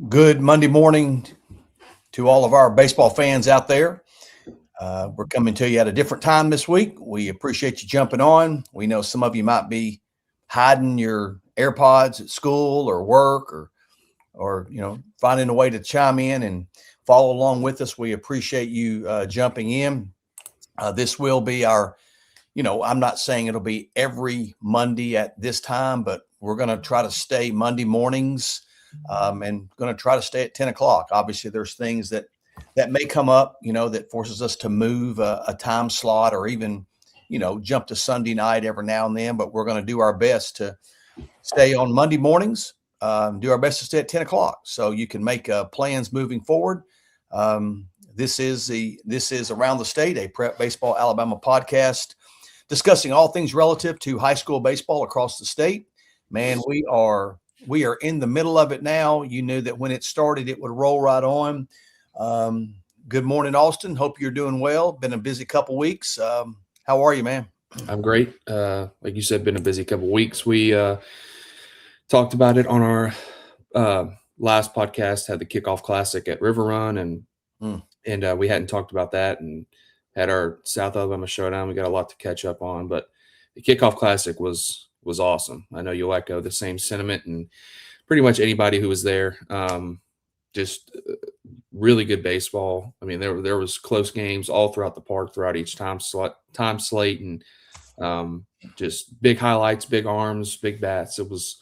Good Monday morning to all of our baseball fans out there. We're coming to you at a different time this week. We appreciate you jumping on. We know some of you might be hiding your AirPods at school or work or finding a way to chime in and follow along with us. We appreciate you jumping in. This will be our, I'm not saying it'll be every Monday at this time, but we're going to try to stay Monday mornings and going to try to stay at 10 o'clock. Obviously, there's things that may come up, that forces us to move a time slot or even, jump to Sunday night every now and then. But we're going to do our best to stay on Monday mornings, do our best to stay at 10 o'clock so you can make plans moving forward. This is Around the State, a Prep Baseball Alabama podcast discussing all things relative to high school baseball across the state. Man, we are in the middle of it now. You knew that when it started, it would roll right on. Good morning, Austin. Hope you're doing well. Been a busy couple weeks. How are you, man? I'm great. Like you said, been a busy couple weeks. We talked about it on our last podcast, had the kickoff classic at River Run, and we hadn't talked about that, and had our South Alabama showdown. We got a lot to catch up on, but the kickoff classic was awesome. I know you'll echo the same sentiment, and pretty much anybody who was there. Just really good baseball. I mean, there was close games all throughout the park, throughout each time slate, and just big highlights, big arms, big bats. It was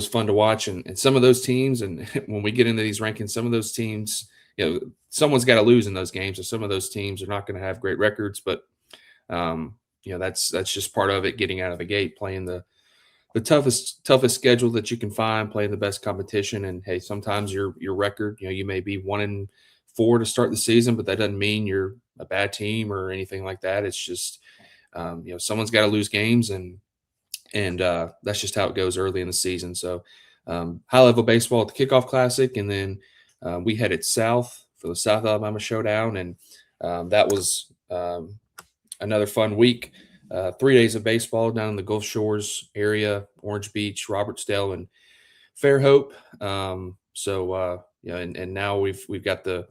fun to watch, and some of those teams, and when we get into these rankings, some of those teams, someone's got to lose in those games, and some of those teams are not going to have great records, but that's just part of it. Getting out of the gate, playing the toughest schedule that you can find, playing the best competition, and hey, sometimes your record, you may be 1-4 to start the season, but that doesn't mean you're a bad team or anything like that. It's just someone's got to lose games, and that's just how it goes early in the season. So high level baseball at the kickoff classic, and then we headed south for the South Alabama showdown, and that was another fun week. 3 days of baseball down in the Gulf Shores area, Orange Beach, Robertsdale, and Fairhope. And now we've got a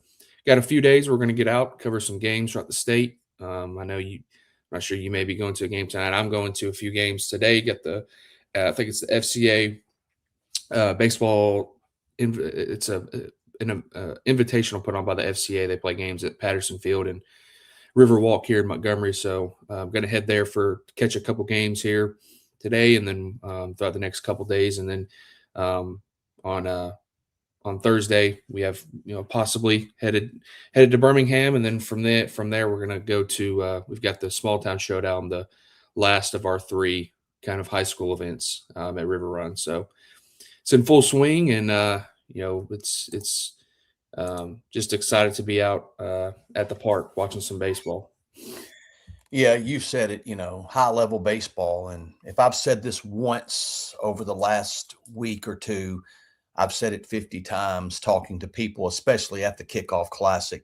few days. We're going to get out, cover some games throughout the state. I know I'm not sure you may be going to a game tonight. I'm going to a few games today. Get the I think it's the FCA baseball. It's an invitational put on by the FCA. They play games at Patterson Field and Riverwalk here in Montgomery. So I'm going to head there to catch a couple games here today, and then throughout the next couple days. And then on Thursday, we have, possibly headed to Birmingham. And then from there, we're going to go to, we've got the small town showdown, the last of our 3 kind of high school events at River Run. So it's in full swing, and, it's just excited to be out at the park watching some baseball. Yeah, you said it, high level baseball. And if I've said this once over the last week or two, I've said it 50 times talking to people, especially at the kickoff classic.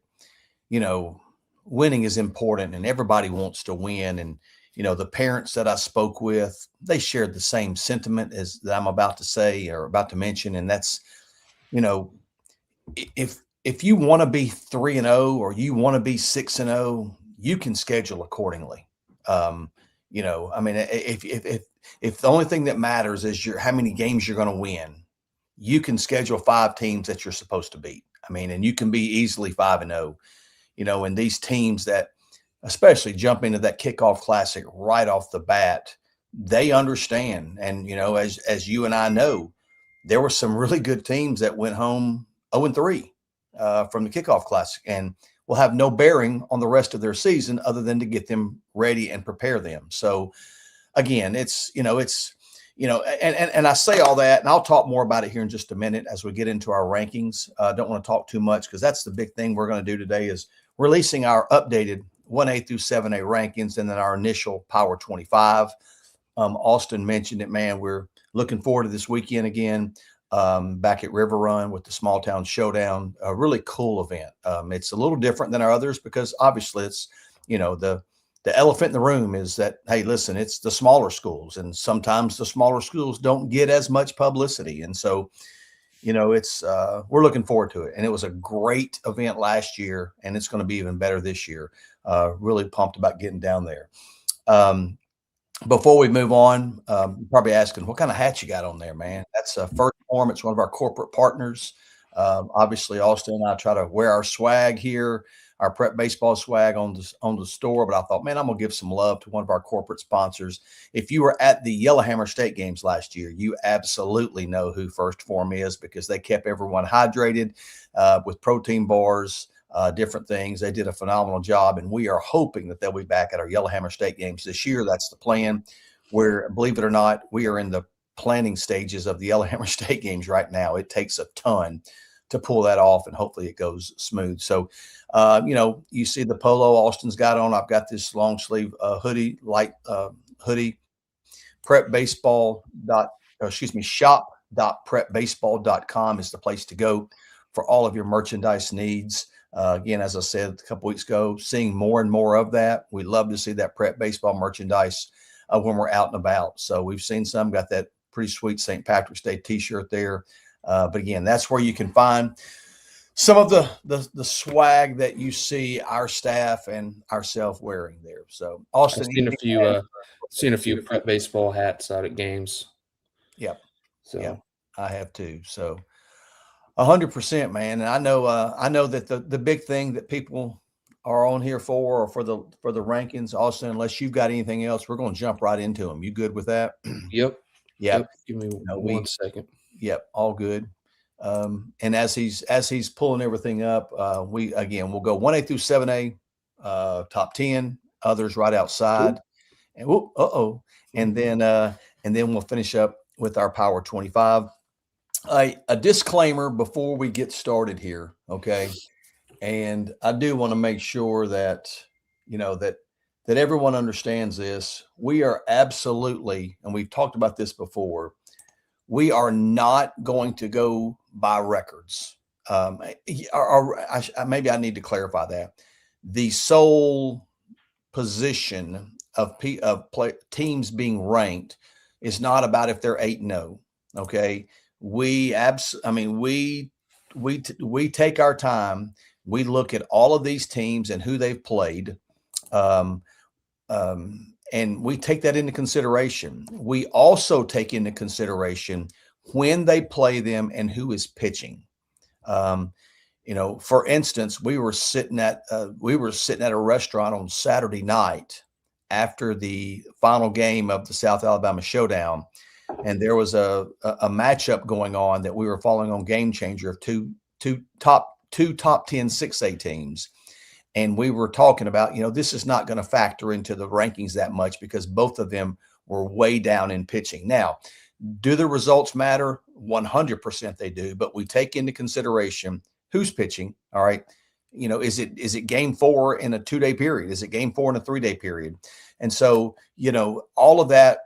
Winning is important, and everybody wants to win. And, the parents that I spoke with, they shared the same sentiment as that I'm about to say or about to mention. And that's, if you want to be 3-0 or you want to be 6-0, you can schedule accordingly. If the only thing that matters is how many games you're going to win, you can schedule 5 teams that you're supposed to beat. And you can be easily 5-0. And these teams that especially jump into that kickoff classic right off the bat, they understand. And as you and I know, there were some really good teams that went home 0-3 from the kickoff classic, and will have no bearing on the rest of their season other than to get them ready and prepare them. So again, and I say all that, and I'll talk more about it here in just a minute as we get into our rankings. Don't want to talk too much because that's the big thing we're going to do today is releasing our updated 1A through 7A rankings and then our initial Power 25. Austin mentioned it, man. We're looking forward to this weekend again. Back at River Run with the Small Town Showdown, a really cool event. It's a little different than our others because obviously it's, the elephant in the room is that, hey, listen, it's the smaller schools, and sometimes the smaller schools don't get as much publicity. And so, it's we're looking forward to it. And it was a great event last year, and it's going to be even better this year. Really pumped about getting down there. Um, Before we move on, you're probably asking, what kind of hat you got on there, man? That's First Form. It's one of our corporate partners. Obviously, Austin and I try to wear our swag here, our prep baseball swag on the store. But I thought, man, I'm gonna give some love to one of our corporate sponsors. If you were at the Yellowhammer State games last year, you absolutely know who First Form is, because they kept everyone hydrated with protein bars, different things. They did a phenomenal job, and we are hoping that they'll be back at our Yellowhammer State games this year. That's the plan. Where, believe it or not, we are in the planning stages of the Yellowhammer State games right now. It takes a ton to pull that off, and hopefully it goes smooth. So, you see the polo Austin's got on. I've got this long sleeve hoodie, light hoodie. Shop.prepbaseball.com is the place to go for all of your merchandise needs. Again, as I said a couple weeks ago, seeing more and more of that. We love to see that prep baseball merchandise when we're out and about. So we've seen some, got that pretty sweet St. Patrick's Day t-shirt there. But again, that's where you can find some of the swag that you see our staff and ourselves wearing there. So Austin, I've seen a few prep baseball hats out at games. Yep. So yeah, I have too. So 100%, man. And I know that the big thing that people are on here for, or for the rankings, Austin, unless you've got anything else, we're going to jump right into them. You good with that? Yep. Yep. Give me 1 second. Yep. All good. And as he's pulling everything up, we'll go 1A through 7A, top 10, others right outside. Ooh. And then we'll finish up with our Power 25. A disclaimer before we get started here, okay? And I do want to make sure that that everyone understands this. We are absolutely, and we've talked about this before, we are not going to go by records. Maybe I need to clarify that. The sole position of teams being ranked is not about if they're 8-0. Okay, we take our time. We look at all of these teams and who they've played, and we take that into consideration. We also take into consideration when they play them and who is pitching. For instance, we were sitting at a restaurant on Saturday night after the final game of the South Alabama Showdown, and there was a matchup going on that we were following on Game Changer of two top 10 6A teams. And we were talking about, this is not going to factor into the rankings that much because both of them were way down in pitching. Now, do the results matter? 100% they do, but we take into consideration who's pitching. All right. Is it game 4 in a 2-day period? Is it game 4 in a 3-day period? And so, all of that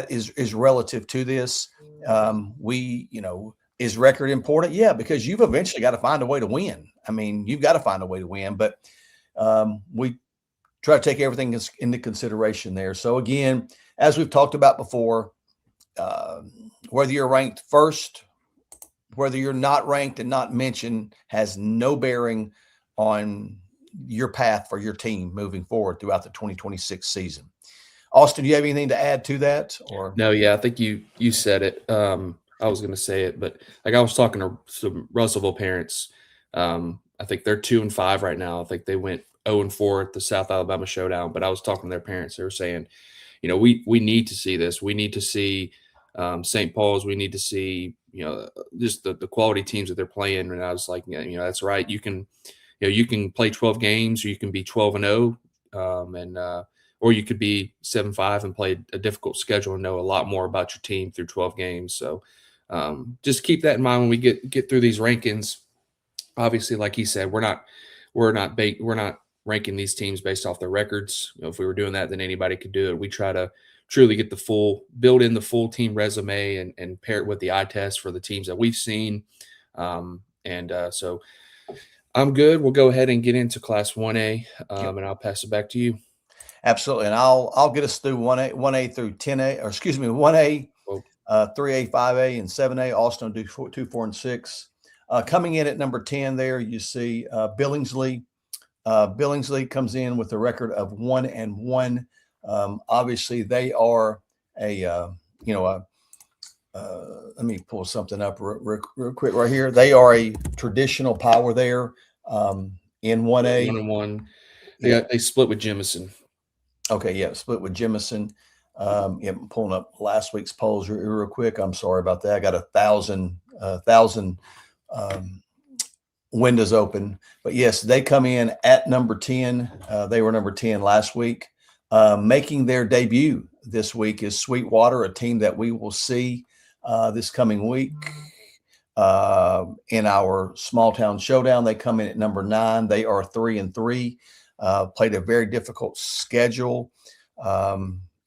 is relative to this. Is record important? Yeah, because you've eventually got to find a way to win. I mean, you've got to find a way to win, but we try to take everything into consideration there. So again, as we've talked about before, whether you're ranked first, whether you're not ranked and not mentioned, has no bearing on your path for your team moving forward throughout the 2026 season. Austin, do you have anything to add to that? Or no, yeah, I think you said it. I was going to say it, but I was talking to some Russellville parents. I think they're 2-5 right now. I think they went 0-4 at the South Alabama Showdown, but I was talking to their parents. They were saying, we need to see this. We need to see St. Paul's. We need to see, just the quality teams that they're playing. And I was like, that's right. You can play 12 games, or you can be 12-0, or you could be 7-5 and play a difficult schedule and know a lot more about your team through 12 games. So just keep that in mind when we get through these rankings. Obviously, like he said, we're not ranking these teams based off their records. If we were doing that, then anybody could do it. We try to truly get build in the full team resume and pair it with the eye test for the teams that we've seen. So I'm good. We'll go ahead and get into Class 1A, and I'll pass it back to you. Absolutely. And I'll get us through 1A through 10A, or excuse me, 1A 3A, 5A, and 7A. Austin will do 2, 4, and 6. Coming in at number 10 there, you see Billingsley. Billingsley comes in with a record of 1-1. Obviously, they are let me pull something up real quick right here. They are a traditional power there in 1A. 1-1. They split with Jemison. Okay, yeah, split with Jemison. I'm pulling up last week's polls real quick. I'm sorry about that. I got 1,000 windows open. But yes, they come in at number 10. They were number 10 last week. Making their debut this week is Sweetwater, a team that we will see this coming week in our small town showdown. They come in at number 9. They are 3-3. Played a very difficult schedule.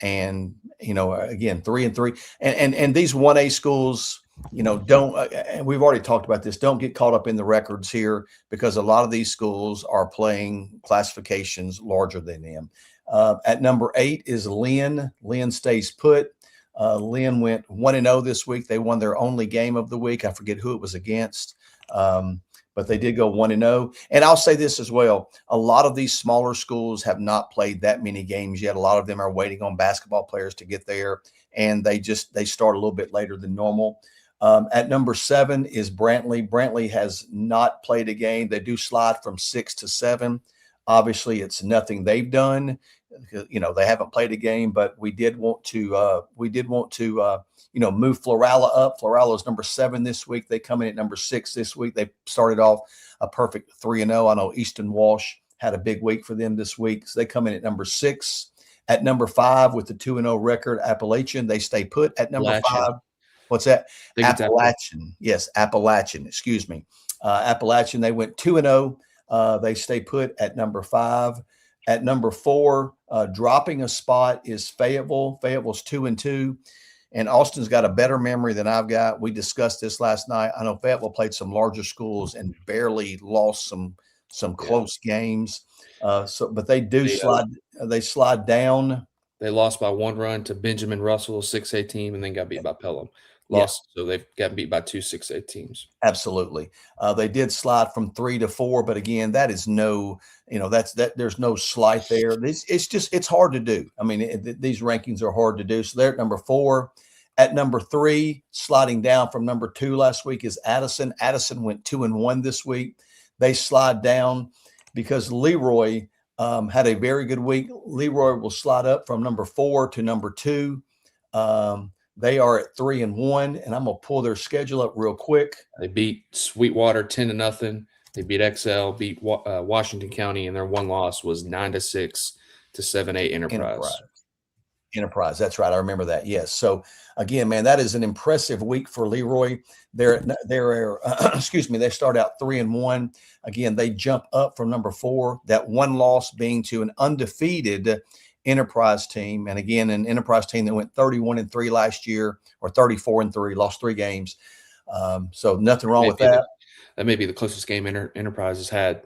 And again, 3-3, and these 1A schools, don't, and we've already talked about this, don't get caught up in the records here, because a lot of these schools are playing classifications larger than them. At number 8 is Lynn. Lynn stays put. Lynn went 1-0 this week. They won their only game of the week. I forget who it was against. But they did go 1-0. And I'll say this as well. A lot of these smaller schools have not played that many games yet. A lot of them are waiting on basketball players to get there, and they start a little bit later than normal. At number 7 is Brantley. Brantley has not played a game. They do slide from 6 to 7. Obviously, it's nothing they've done. They haven't played a game, but we did want to move Florala up. Florala is number 7 this week. They come in at number 6 this week. They started off a perfect 3-0. I know Easton Walsh had a big week for them this week. So they come in at number 6. At number 5 with the 2-0 record, Appalachian, they stay put at number 5. What's that? Appalachian. Yes, Appalachian. Excuse me. Appalachian, they went 2-0. They stay put at number 5. At number 4, dropping a spot is Fayetteville. Fayetteville's 2-2. And Austin's got a better memory than I've got. We discussed this last night. I know Fayetteville played some larger schools and barely lost some close games. But they do slide. They slide down. They lost by 1 run to Benjamin Russell, 6A team, and then got beat by Pelham. So they've got beat by 2 6A teams. Absolutely. They did slide from 3 to 4, but again, that is there's no slight there. It's hard to do. I mean, these rankings are hard to do. So they're at number 4. At number 3, sliding down from number 2 last week, is Addison. Addison went 2-1 this week. They slide down because Leroy had a very good week. Leroy will slide up from number 4 to number 2. They are at 3-1, and I'm gonna pull their schedule up real quick. They beat Sweetwater 10-0. They beat XL, beat Washington County, and their one loss was 9-6 to 7A Enterprise. That's right. I remember that. Yes. So again, man, that is an impressive week for Leroy. They're excuse me. They start out 3-1. Again, they jump up from number 4. That one loss being to an undefeated Enterprise team, and again, an Enterprise team that went 31-3 last year, or 34-3, lost 3 games. So nothing wrong with that. That may be the closest game Enterprise has had.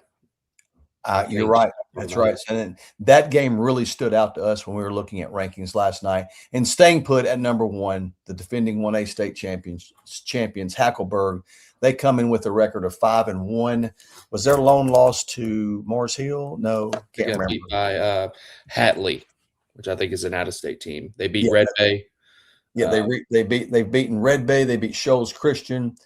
You're right. That's right. And then that game really stood out to us when we were looking at rankings last night. And staying put at number 1, the defending 1A state champions, Hackleburg. They come in with a record of 5-1. Was their lone loss to Morris Hill? No, can't remember. Beat by Hatley, which I think is an out-of-state team. They beat Red Bay. Yeah, they've beaten Red Bay. They beat Shoals Christian,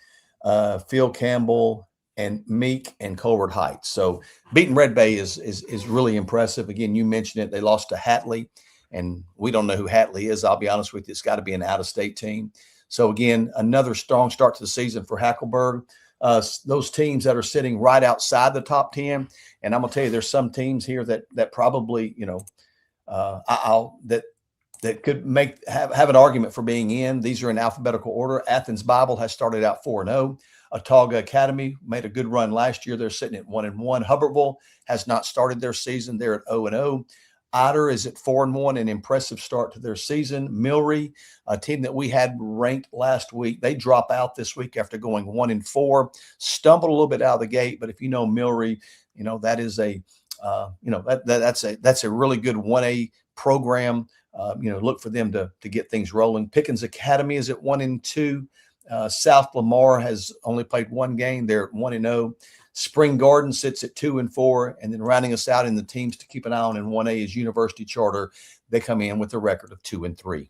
Phil Campbell, and Meek and Colbert Heights. So beating Red Bay is really impressive. Again, you mentioned it. They lost to Hatley, and we don't know who Hatley is. I'll be honest with you. It's got to be an out-of-state team. So again, another strong start to the season for Hackleburg. Those teams that are sitting right outside the top 10, and I'm gonna tell you, there's some teams here that probably that could have an argument for being in. These are in alphabetical order. Athens Bible has started out 4-0. Autauga Academy made a good run last year. They're sitting at 1-1. Hubbardville has not started their season. They're at 0-0. Otter is at 4-1, an impressive start to their season. Milry, a team that we had ranked last week, they drop out this week after going 1-4. Stumbled a little bit out of the gate, but if you know Milry, that is that's a really good 1A program. look for them to get things rolling. Pickens Academy is at 1-2. South Lamar has only played one game. They're at 1-0. Spring Garden sits at 2-4. And then rounding us out in the teams to keep an eye on in 1A is University Charter. They come in with a record of 2-3.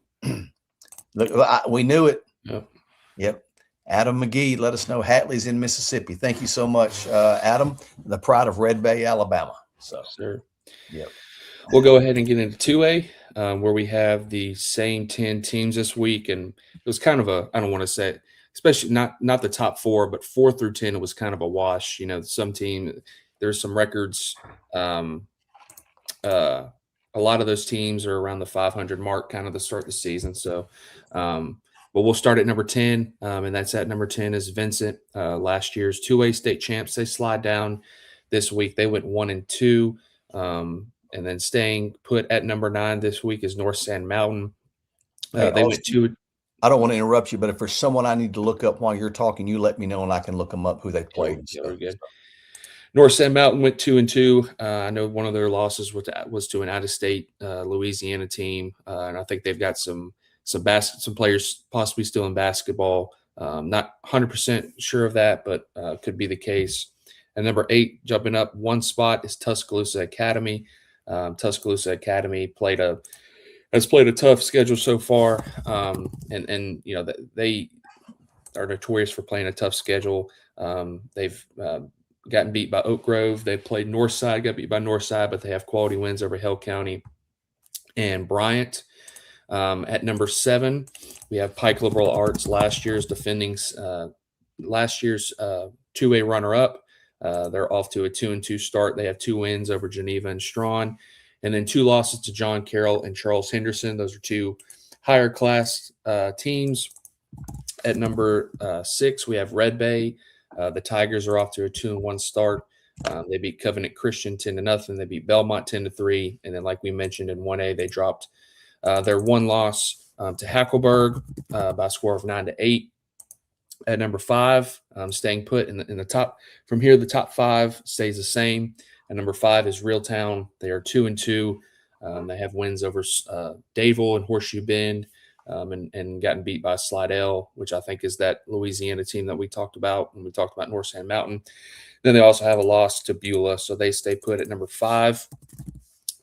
Look, we knew it. Yep. Adam McGee, let us know Hatley's in Mississippi. Thank you so much, Adam, the pride of Red Bay, Alabama. So, sir. Yep. We'll go ahead and get into 2A, where we have the same 10 teams this week. And it was kind of I don't want to say, especially not the top 4, but 4 through 10, it was kind of a wash. Some team, there's some records. A lot of those teams are around the 500 mark kind of to start the season. So, but we'll start at number 10, and that's at number 10 is Vincent, last year's 2A state champs. They slide down this week. They went 1-2, and then staying put at number 9 this week is North Sand Mountain. They went 2. I don't want to interrupt you, but if there's someone I need to look up while you're talking, you let me know and I can look them up who they played. Yeah, very good. North Sand Mountain went 2-2. I know one of their losses was to an out-of-state Louisiana team, and I think they've got some players possibly still in basketball. Not 100% sure of that, but could be the case. And number 8, jumping up one spot, is Tuscaloosa Academy. Tuscaloosa Academy has played a tough schedule so far, and they are notorious for playing a tough schedule. They've gotten beat by Oak Grove. They played Northside, got beat by Northside, but they have quality wins over Hill County and Bryant. At number 7, we have Pike Liberal Arts, last year's 2A runner-up. They're off to a 2-2 start. They have 2 wins over Geneva and Strawn, and then 2 losses to John Carroll and Charles Henderson. Those are 2 higher class teams. At number 6, we have Red Bay. The Tigers are off to a 2-1 start. They beat Covenant Christian 10-0. They beat Belmont 10-3. And then, like we mentioned in 1A, they dropped their one loss to Hackleburg by a score of 9-8. At number 5, staying put in the top. From here, the top 5 stays the same. At number 5 is Reeltown. They are 2-2. They have wins over Dadeville and Horseshoe Bend. And gotten beat by Slidell, which I think is that Louisiana team that we talked about when we talked about North Sand Mountain. Then they also have a loss to Beulah, so they stay put at number 5.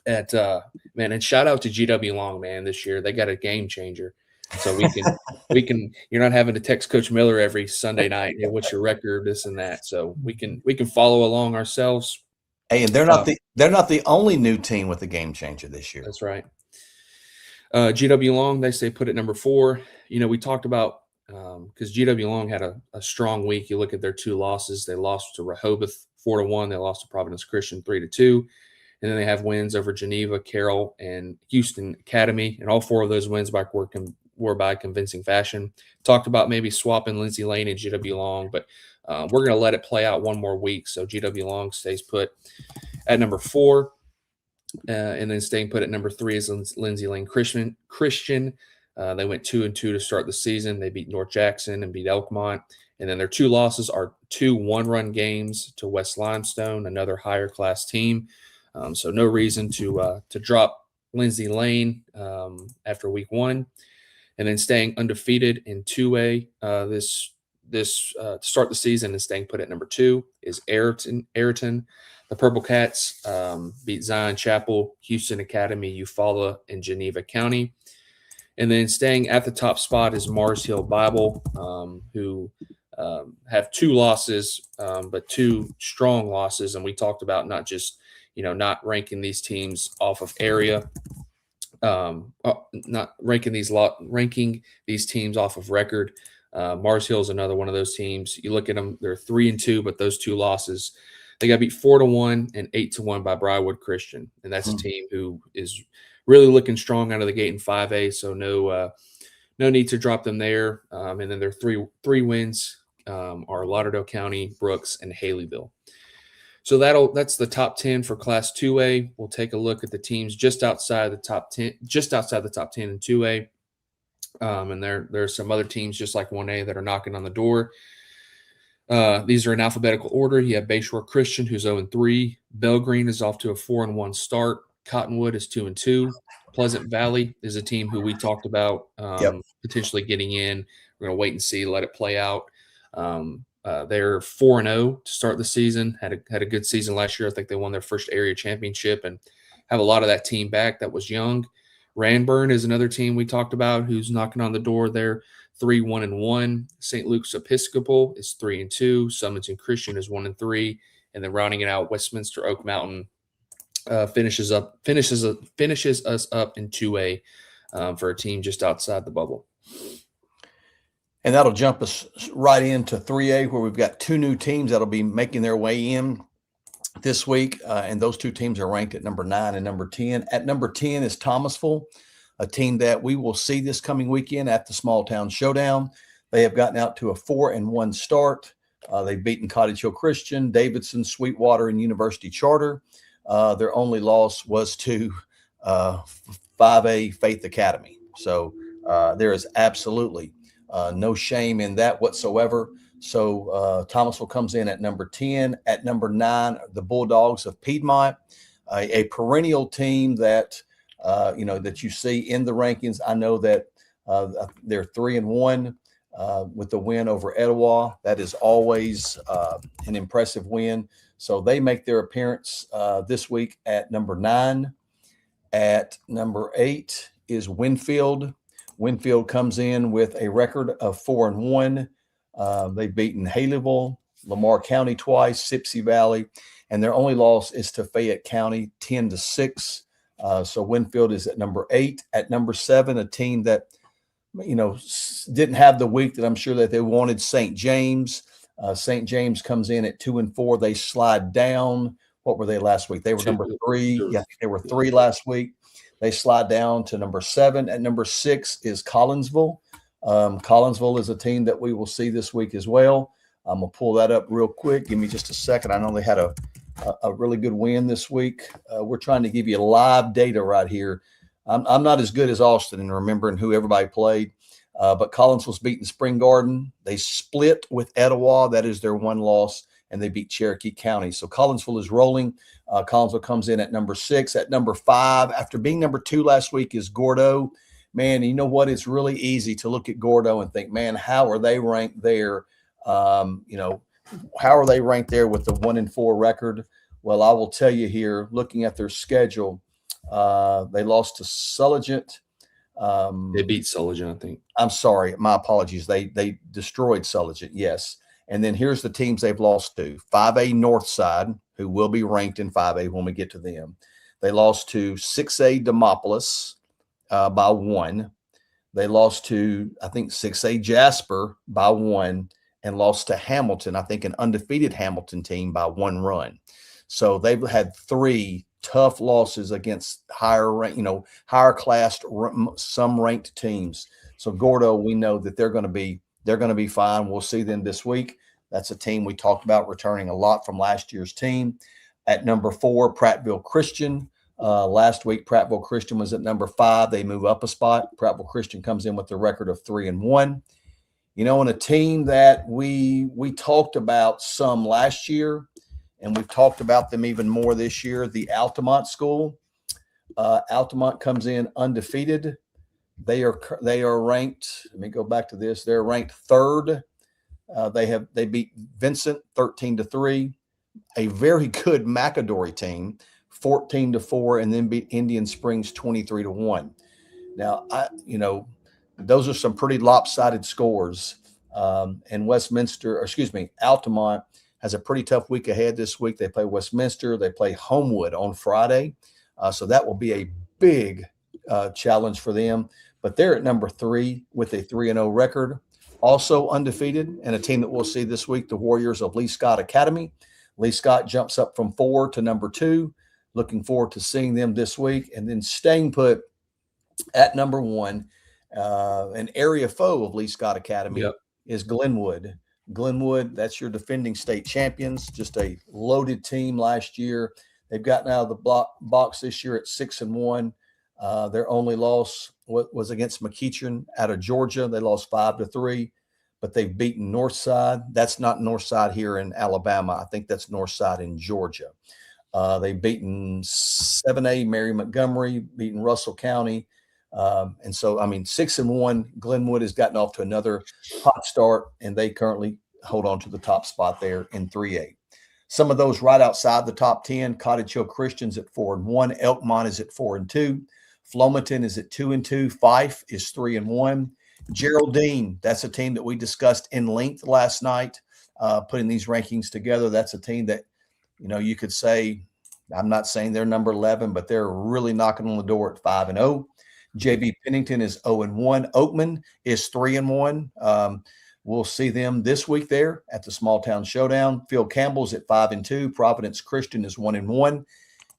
And shout out to GW Long, man, this year. They got a game changer. So we can you're not having to text Coach Miller every Sunday night, hey, what's your record, this and that. So we can follow along ourselves. Hey, and they're not the only new team with a game changer this year. That's right. GW Long, they stay put at number 4. We talked about because GW Long had a strong week. You look at their 2 losses. They lost to Rehoboth 4-1. They lost to Providence Christian 3-2. And then they have wins over Geneva, Carroll, and Houston Academy. And all 4 of those wins were by convincing fashion. Talked about maybe swapping Lindsay Lane and GW Long, but we're going to let it play out one more week. So GW Long stays put at number 4. And then staying put at number 3 is Lindsay Lane Christian. They went 2-2 to start the season. They beat North Jackson and beat Elkmont. And then their 2 losses are 2 one-run games to West Limestone, another higher class team. So no reason to drop Lindsay Lane after week 1. And then staying undefeated in 2A to start the season and staying put at number 2 is Ayrton. The Purple Cats beat Zion Chapel, Houston Academy, Eufaula, and Geneva County. And then staying at the top spot is Mars Hill Bible, who have 2 losses, but 2 strong losses. And we talked about not just, not ranking these teams off of area, not ranking these teams off of record. Mars Hill is another one of those teams. You look at them; they're 3-2, but those 2 losses, they got beat 4-1 and 8-1 by Briarwood Christian, and that's a team who is really looking strong out of the gate in 5A. So no need to drop them there. And then their three wins are Lauderdale County, Brooks, and Haleyville. So that's the top 10 for Class 2A. We'll take a look at the teams just outside the top 10 in 2A. And there's some other teams just like 1A that are knocking on the door. These are in alphabetical order. You have Bayshore Christian, who's 0-3. Belgreen is off to a 4-1 start. Cottonwood is 2-2. Pleasant Valley is a team who we talked about Yep. potentially getting in. We're going to wait and see, let it play out. They're 4-0 to start the season. Had a good season last year. I think they won their first area championship and have a lot of that team back that was young. Ranburn is another team we talked about who's knocking on the door. They're 3-1-1. St. Luke's Episcopal is 3-2. Summerton Christian is 1-3, and then rounding it out, Westminster Oak Mountain finishes us up in 2A for a team just outside the bubble. And that'll jump us right into 3A, where we've got two new teams that'll be making their way in this week. And those two teams are ranked at number 9 and number 10. At number 10 is Thomasville, a team that we will see this coming weekend at the Small Town Showdown. They have gotten out to a 4-1 start. They've beaten Cottage Hill Christian, Davidson, Sweetwater, and University Charter. Their only loss was to 5A Faith Academy. So there is absolutely no shame in that whatsoever. So Thomasville comes in at number 10. At number 9, the Bulldogs of Piedmont, a perennial team that that you see in the rankings. I know that they're 3-1 with the win over Etowah. That is always an impressive win. So they make their appearance this week at number 9. At number 8 is Winfield. Winfield comes in with a record of 4-1. They've beaten Haleyville, Lamar County twice, Sipsey Valley, and their only loss is to Fayette County, 10-6. So Winfield is at number 8. At number 7, a team that didn't have the week that I'm sure that they wanted, St. James. St. James comes in at 2-4. They slide down. What were they last week? They were number 3. Yeah, they were 3 last week. They slide down to number 7. At number 6 is Collinsville. Collinsville is a team that we will see this week as well. I'm going to pull that up real quick. Give me just a second. I know they had a really good win this week. We're trying to give you live data right here. I'm not as good as Austin in remembering who everybody played, but Collinsville's beaten Spring Garden. They split with Etowah. That is their one loss, and they beat Cherokee County. So Collinsville is rolling. Collinsville comes in at number 6. At number 5, after being number 2 last week, is Gordo. Man, you know what? It's really easy to look at Gordo and think, man, how are they ranked there? How are they ranked there with the 1-4 record? Well, I will tell you here, looking at their schedule, they lost to Sulligent. They beat Sulligent, I think. I'm sorry. My apologies. They destroyed Sulligent, yes. And then here's the teams they've lost to. 5A Northside, who will be ranked in 5A when we get to them. They lost to 6A Demopolis by 1. They lost to, I think, 6A Jasper by 1, and lost to Hamilton, I think an undefeated Hamilton team, by 1 run. So they've had 3 tough losses against higher classed, some ranked teams. So Gordo, we know that they're going to be fine. We'll see them this week. That's a team we talked about returning a lot from last year's team. At number 4, Prattville Christian. Last week, Prattville Christian was at number 5. They move up a spot. Prattville Christian comes in with a record of 3-1. And a team that we talked about some last year, and we've talked about them even more this year, the Altamont School. Altamont comes in undefeated. They are ranked. Let me go back to this. They're ranked 3rd. They beat Vincent 13-3, a very good McAdory team, 14-4, and then beat Indian Springs 23-1. Now, those are some pretty lopsided scores. And Altamont has a pretty tough week ahead this week. They play Westminster. They play Homewood on Friday. So that will be a big challenge for them. But they're at number 3 with a 3-0 record, also undefeated, and a team that we'll see this week, the Warriors of Lee Scott Academy. Lee Scott jumps up from 4 to number 2. Looking forward to seeing them this week. And then staying put at number 1, an area foe of Lee Scott Academy is Glenwood. Glenwood, that's your defending state champions, just a loaded team last year. They've gotten out of the box this year at 6-1. Their only loss was against McEachern out of Georgia. They lost 5-3, but they've beaten Northside. That's not Northside here in Alabama. I think that's Northside in Georgia. They've beaten 7A, Mary Montgomery, beaten Russell County. And so, I mean, 6-1, Glenwood has gotten off to another hot start, and they currently hold on to the top spot there in 3A. Some of those right outside the top 10, Cottage Hill Christian's at 4-1, Elkmont is at 4-2, Flomaton is at 2-2, Fife is 3-1. Geraldine, that's a team that we discussed in length last night, putting these rankings together. That's a team that, you could say, I'm not saying they're number 11, but they're really knocking on the door at 5-0. JB Pennington is 0-1. Oakman is 3-1. We'll see them this week there at the Small Town Showdown. Phil Campbell's at 5-2. Providence Christian is 1-1.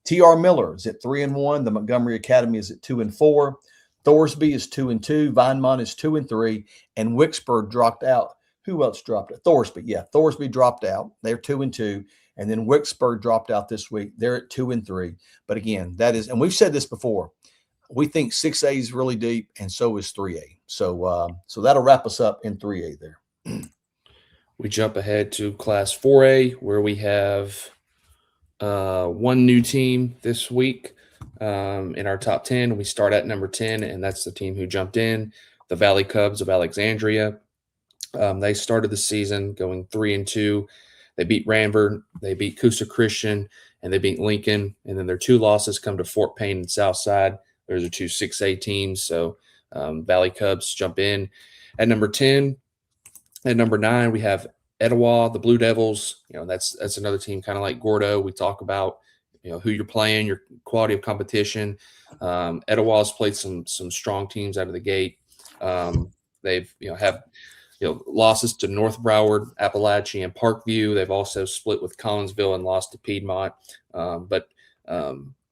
TR Miller is at 3-1. The Montgomery Academy is at 2-4. Thorsby is 2-2. Vinemont is 2-3. And Wicksburg dropped out. Who else dropped out? Thorsby. Yeah, Thorsby dropped out. They're 2-2. And then Wicksburg dropped out this week. They're at 2-3. But again, that is, and we've said this before, we think 6A is really deep, and so is 3A. So that'll wrap us up in 3A there. We jump ahead to Class 4A, where we have one new team this week in our top 10. We start at number 10, and that's the team who jumped in, the Valley Cubs of Alexandria. They started the season going 3-2. They beat Ranford, they beat Coosa Christian, and they beat Lincoln. And then their two losses come to Fort Payne and Southside. Those are two 6A teams. So Valley Cubs jump in at number 10. At number 9, we have Etowah, the Blue Devils. That's another team kind of like Gordo. We talk about who you're playing, your quality of competition. Etowah's played some strong teams out of the gate. They've have losses to North Broward, Appalachia, and Parkview. They've also split with Collinsville and lost to Piedmont. But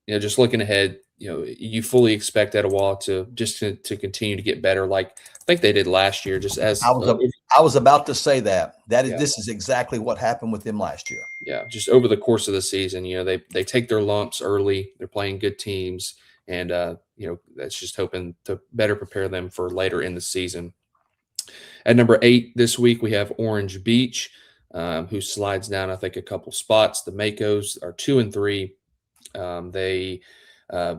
just looking ahead, you fully expect Etowah to continue to get better, like I think they did last year. Just as I was about to say this is exactly what happened with them last year. Yeah, just over the course of the season, they take their lumps early. They're playing good teams, and that's just hoping to better prepare them for later in the season. At number 8 this week, we have Orange Beach, who slides down, I think, a couple spots. The Makos are 2-3. They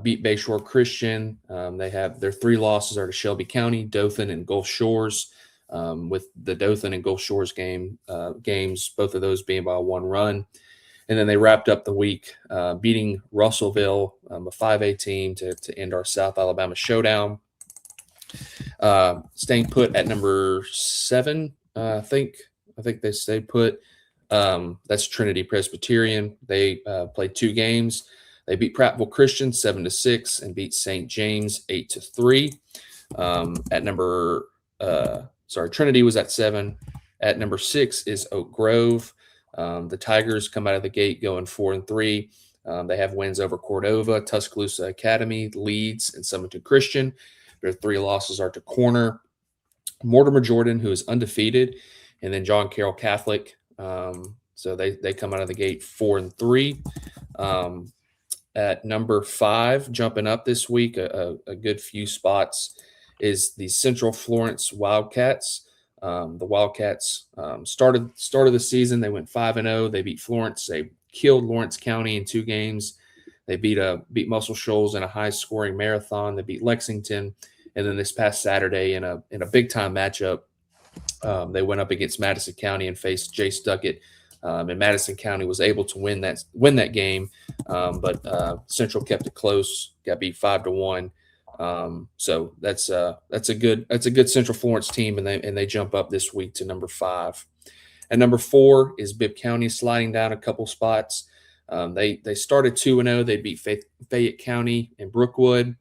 beat Bayshore Christian. They have their 3 losses are to Shelby County, Dothan, and Gulf Shores. With the Dothan and Gulf Shores games, both of those being by 1 run. And then they wrapped up the week beating Russellville, a 5A team, to end our South Alabama showdown. Staying put at number 7, I think they stayed put. That's Trinity Presbyterian. They played 2 games. They beat Prattville Christian 7-6 and beat St. James 8-3. Trinity was at 7. At number 6 is Oak Grove. The Tigers come out of the gate going 4-3. They have wins over Cordova, Tuscaloosa Academy, Leeds, and Summerton Christian. Their 3 losses are to Corner, Mortimer Jordan, who is undefeated, and then John Carroll Catholic. So they come out of the gate 4-3. At number 5, jumping up this week, a good few spots, is the Central Florence Wildcats. The Wildcats started the season. They went 5-0. They beat Florence. They killed Lawrence County in 2 games. They beat Muscle Shoals in a high-scoring marathon. They beat Lexington, and then this past Saturday in a big-time matchup, they went up against Madison County and faced Jace Duckett. And Madison County was able to win that game, but Central kept it close. Got beat 5-1. So that's a good Central Florence team, and they jump up this week to number 5. At number 4 is Bibb County, sliding down a couple spots. They started 2-0. They beat Fayette County and Brookwood,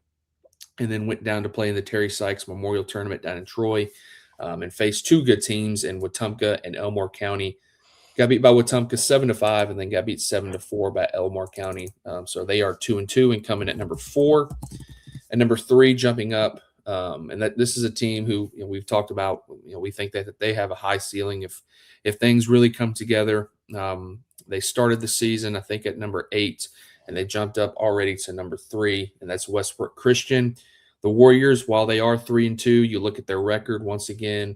and then went down to play in the Terry Sykes Memorial Tournament down in Troy, and faced 2 good teams in Wetumpka and Elmore County. Got beat by Wetumpka 7-5, and then got beat 7-4 by Elmore County. So they are 2-2 and coming at number 4. At number 3, jumping up, and this is a team who we've talked about. We think that they have a high ceiling if things really come together. They started the season, I think, at number 8, and they jumped up already to number 3, and that's Westbrook Christian. The Warriors, while they are 3-2, you look at their record once again.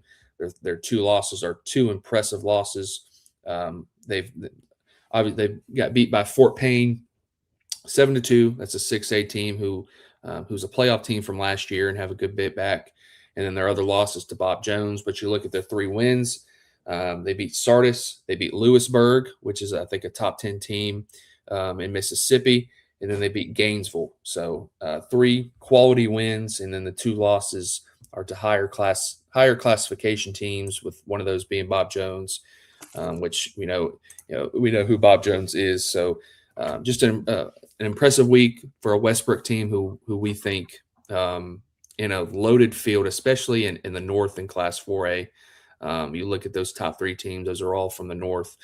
Their 2 losses are 2 impressive losses. They've got beat by Fort Payne 7-2. That's a 6A team who's a playoff team from last year and have a good bit back. And then their other losses to Bob Jones. But you look at their 3 wins. They beat Sardis. They beat Lewisburg, which is, I think, a top 10 team in Mississippi. And then they beat Gainesville. So 3 quality wins. And then the 2 losses are to higher classification teams, with one of those being Bob Jones, which we know who Bob Jones is. So just an impressive week for a Westbrook team who we think in a loaded field, especially in the North in Class 4A. You look at those top 3 teams; those are all from the North.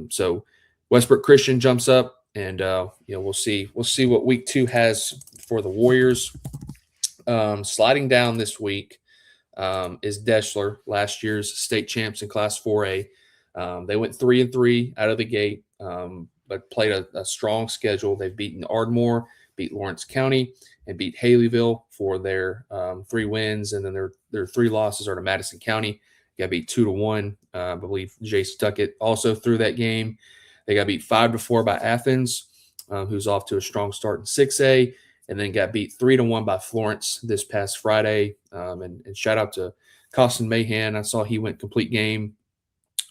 So Westbrook Christian jumps up, and we'll see what week 2 has for the Warriors. Sliding down this week is Deschler, last year's state champs in Class 4A. They went 3-3 out of the gate, but played a strong schedule. They've beaten Ardmore, beat Lawrence County, and beat Haleyville for their 3 wins. And then their 3 losses are to Madison County. Got beat 2-1. I believe Jace Duckett also threw that game. They got beat 5-4 by Athens, who's off to a strong start in 6A, and then got beat 3-1 by Florence this past Friday. And shout out to Costin Mahan. I saw he went complete game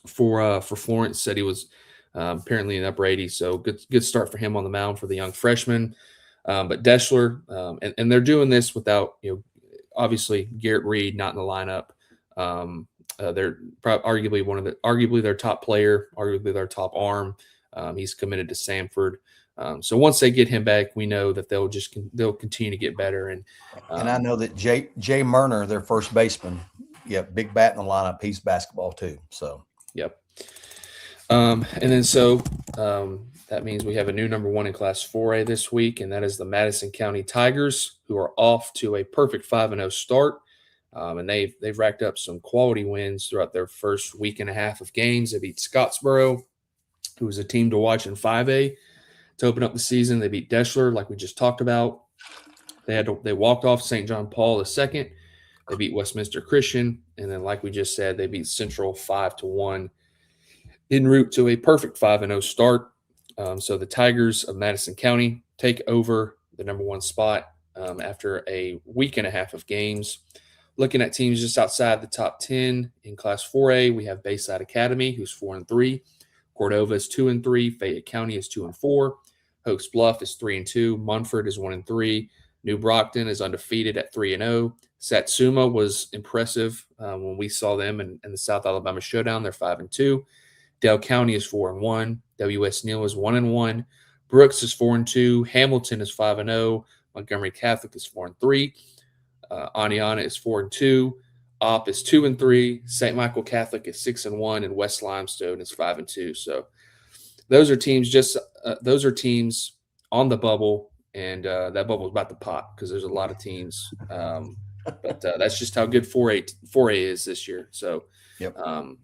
for Florence. Said he was apparently in upper 80, so good start for him on the mound for the young freshman. But Deschler, and they're doing this without obviously Garrett Reed not in the lineup. They're arguably their top player, arguably their top arm. He's committed to Samford. So once they get him back, we know that they'll continue to get better. And I know that Jay Murner, their first baseman, big bat in the lineup. He's basketball too. So yep. And then so that means we have a new number 1 in Class 4A this week, and that is the Madison County Tigers, who are off to a perfect 5-0 start. And they've racked up some quality wins throughout their first week and a half of games. They beat Scottsboro, who was a team to watch in 5A to open up the season. They beat Deschler, like we just talked about. They walked off St. John Paul II. They beat Westminster Christian, and then, like we just said, they beat Central 5-1 en route to a perfect 5-0 start. So the Tigers of Madison County take over the number 1 spot after a week and a half of games. Looking at teams just outside the top 10 in Class 4A, we have Bayside Academy, who's 4-3. Cordova is 2-3. Fayette County is 2-4. Hoax Bluff is 3-2. Munford is 1-3. New Brockton is undefeated at 3-0. Satsuma was impressive when we saw them in the South Alabama Showdown. They're 5-2. Dale County is 4-1. W.S. Neal is 1-1. Brooks is 4-2. Hamilton is 5-0. Montgomery Catholic is 4-3. Aniana is 4-2. Opp is 2-3. St. Michael Catholic is 6-1, and West Limestone is 5-2. So those are teams on the bubble, and that bubble is about to pop because there's a lot of teams. But that's just how good 4A is this year. So yep.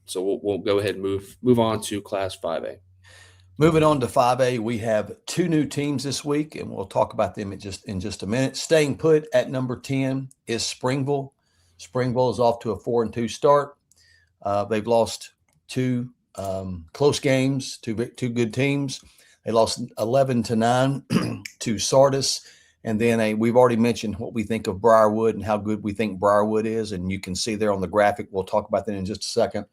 So we'll go ahead and move on to Class 5A. Moving on to 5A, we have 2 new teams this week, and we'll talk about them in just a minute. Staying put at number 10 is Springville. Springville is off to a 4-2 start. They've lost 2 close games, 2 good teams. They lost 11-9 to Sardis. And then we've already mentioned what we think of Briarwood and how good we think Briarwood is. And you can see there on the graphic. We'll talk about that in just a second.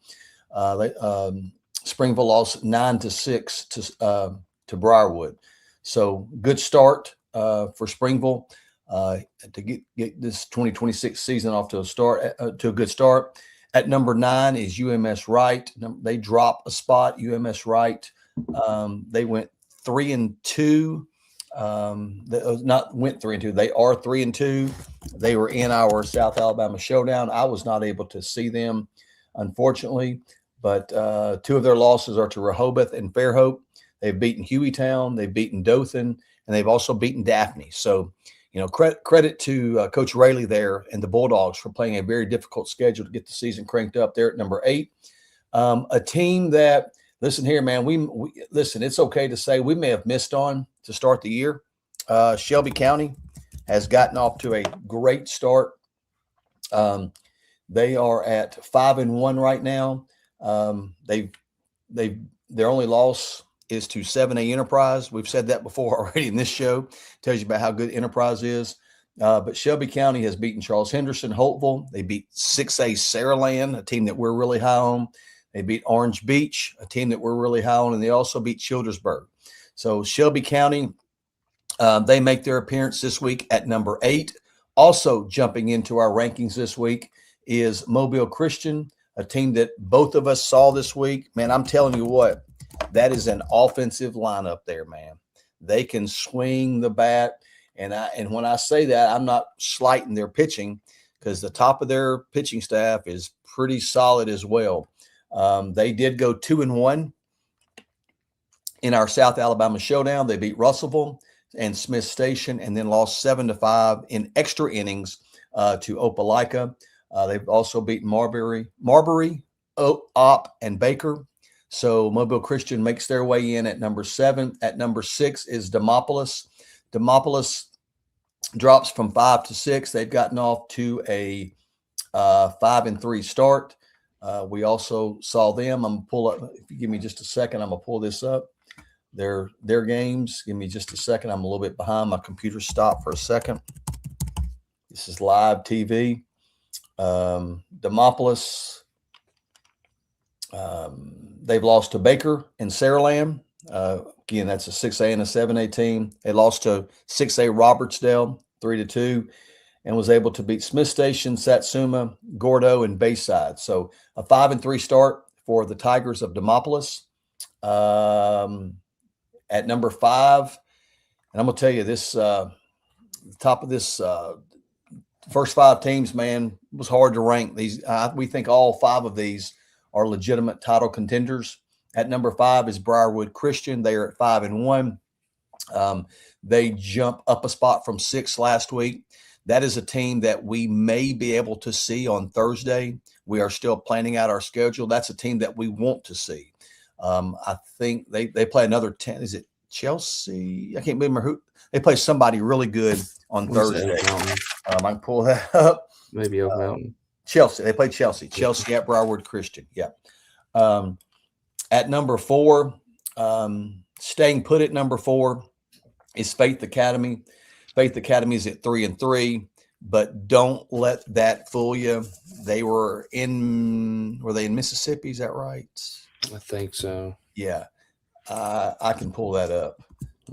Springville lost 9-6 to Briarwood. So good start for Springville to get this 2026 season off to a good start. At number 9 is UMS Wright. They dropped a spot. UMS Wright. They went 3-2. Went 3-2. They are 3-2. They were in our South Alabama Showdown. I was not able to see them, unfortunately. But 2 of their losses are to Rehoboth and Fairhope. They've beaten Hueytown, they've beaten Dothan, and they've also beaten Daphne. So, credit to Coach Rayleigh there and the Bulldogs for playing a very difficult schedule to get the season cranked up there at number 8. A team that, listen here, man, we listen, it's okay to say we may have missed on to start the year. Shelby County has gotten off to a great start. They are at 5-1 right now. Their only loss is to 7A Enterprise. We've said that before already in this show. Tells you about how good Enterprise is. But Shelby County has beaten Charles Henderson, Holtville. They beat 6A Saraland, a team that we're really high on. They beat Orange Beach, a team that we're really high on, and they also beat Childersburg. So Shelby County, they make their appearance this week at number 8. Also jumping into our rankings this week is Mobile Christian, a team that both of us saw this week. Man, I'm telling you what, that is an offensive lineup there, man. They can swing the bat. And when I say that, I'm not slighting their pitching, because the top of their pitching staff is pretty solid as well. They did go 2-1 in our South Alabama showdown. They beat Russellville and Smith Station, and then lost 7-5 in extra innings to Opelika. They've also beaten Marbury, Opp, and Baker. So Mobile Christian makes their way in at number 7. At number 6 is Demopolis. Demopolis drops from 5 to 6. They've gotten off to a 5-3 start. We also saw them. I'm gonna pull up. If you give me just a second, I'm gonna pull this up. Their games. Give me just a second. I'm a little bit behind. My computer stopped for a second. This is live TV. Demopolis. They've lost to Baker and Saraland. Again, that's a 6A and a 7A team. They lost to 6A Robertsdale 3-2, and was able to beat Smith Station, Satsuma, Gordo, and Bayside. So a 5-3 start for the Tigers of Demopolis. At number 5, and I'm gonna tell you this: top of this first 5 teams, man, was hard to rank. These we think all 5 of these are legitimate title contenders. At number 5 is Briarwood Christian. They are at 5-1. They jump up a spot from 6 last week. That is a team that we may be able to see on Thursday. We are still planning out our schedule. That's a team that we want to see. I think they play another 10. Is it Chelsea? I can't remember who. They play somebody really good on Thursday. I can pull that up. Maybe Oak Mountain. Chelsea. They play Chelsea. Chelsea at Briarwood Christian. Yeah. At number 4, staying put at number 4 is Faith Academy. Faith Academy is at 3-3, but don't let that fool you. Were they in Mississippi? Is that right? I think so. Yeah. I can pull that up.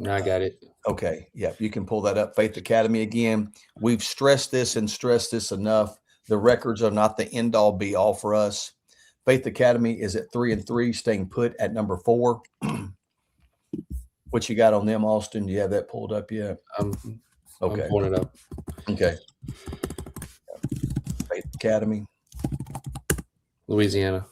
I got it. Okay. Yeah. You can pull that up. Faith Academy again. We've stressed this enough. The records are not the end all be all for us. Faith Academy is at 3-3, staying put at number 4. What you got on them, Austin? Do you have that pulled up yet? Okay. I'm pulling it up. Okay. Faith Academy. Louisiana.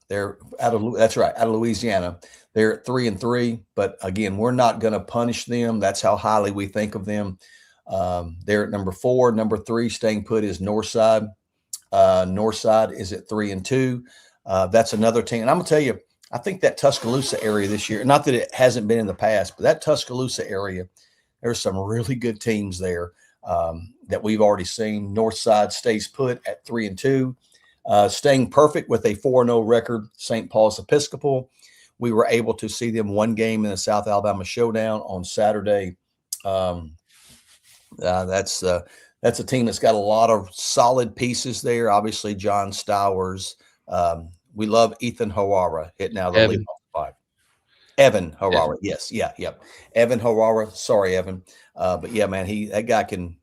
They're out of Louisiana. They're at 3-3, but again, we're not going to punish them. That's how highly we think of them. They're at number 4. Number 3, staying put, is Northside. Northside is at 3-2. That's another team. And I'm gonna tell you, I think that Tuscaloosa area this year, not that it hasn't been in the past, but that Tuscaloosa area, there's some really good teams there that we've already seen. Northside stays put at 3-2. Staying perfect with a 4-0 record, St. Paul's Episcopal. We were able to see them one game in the South Alabama Showdown on Saturday. That's a team that's got a lot of solid pieces there. Obviously, John Stowers. We love Ethan Hawara hitting out of the league off the 5. Evan Hawara. Yes. Yeah. Yep. Evan Hawara. Sorry, Evan. But yeah, man, that guy can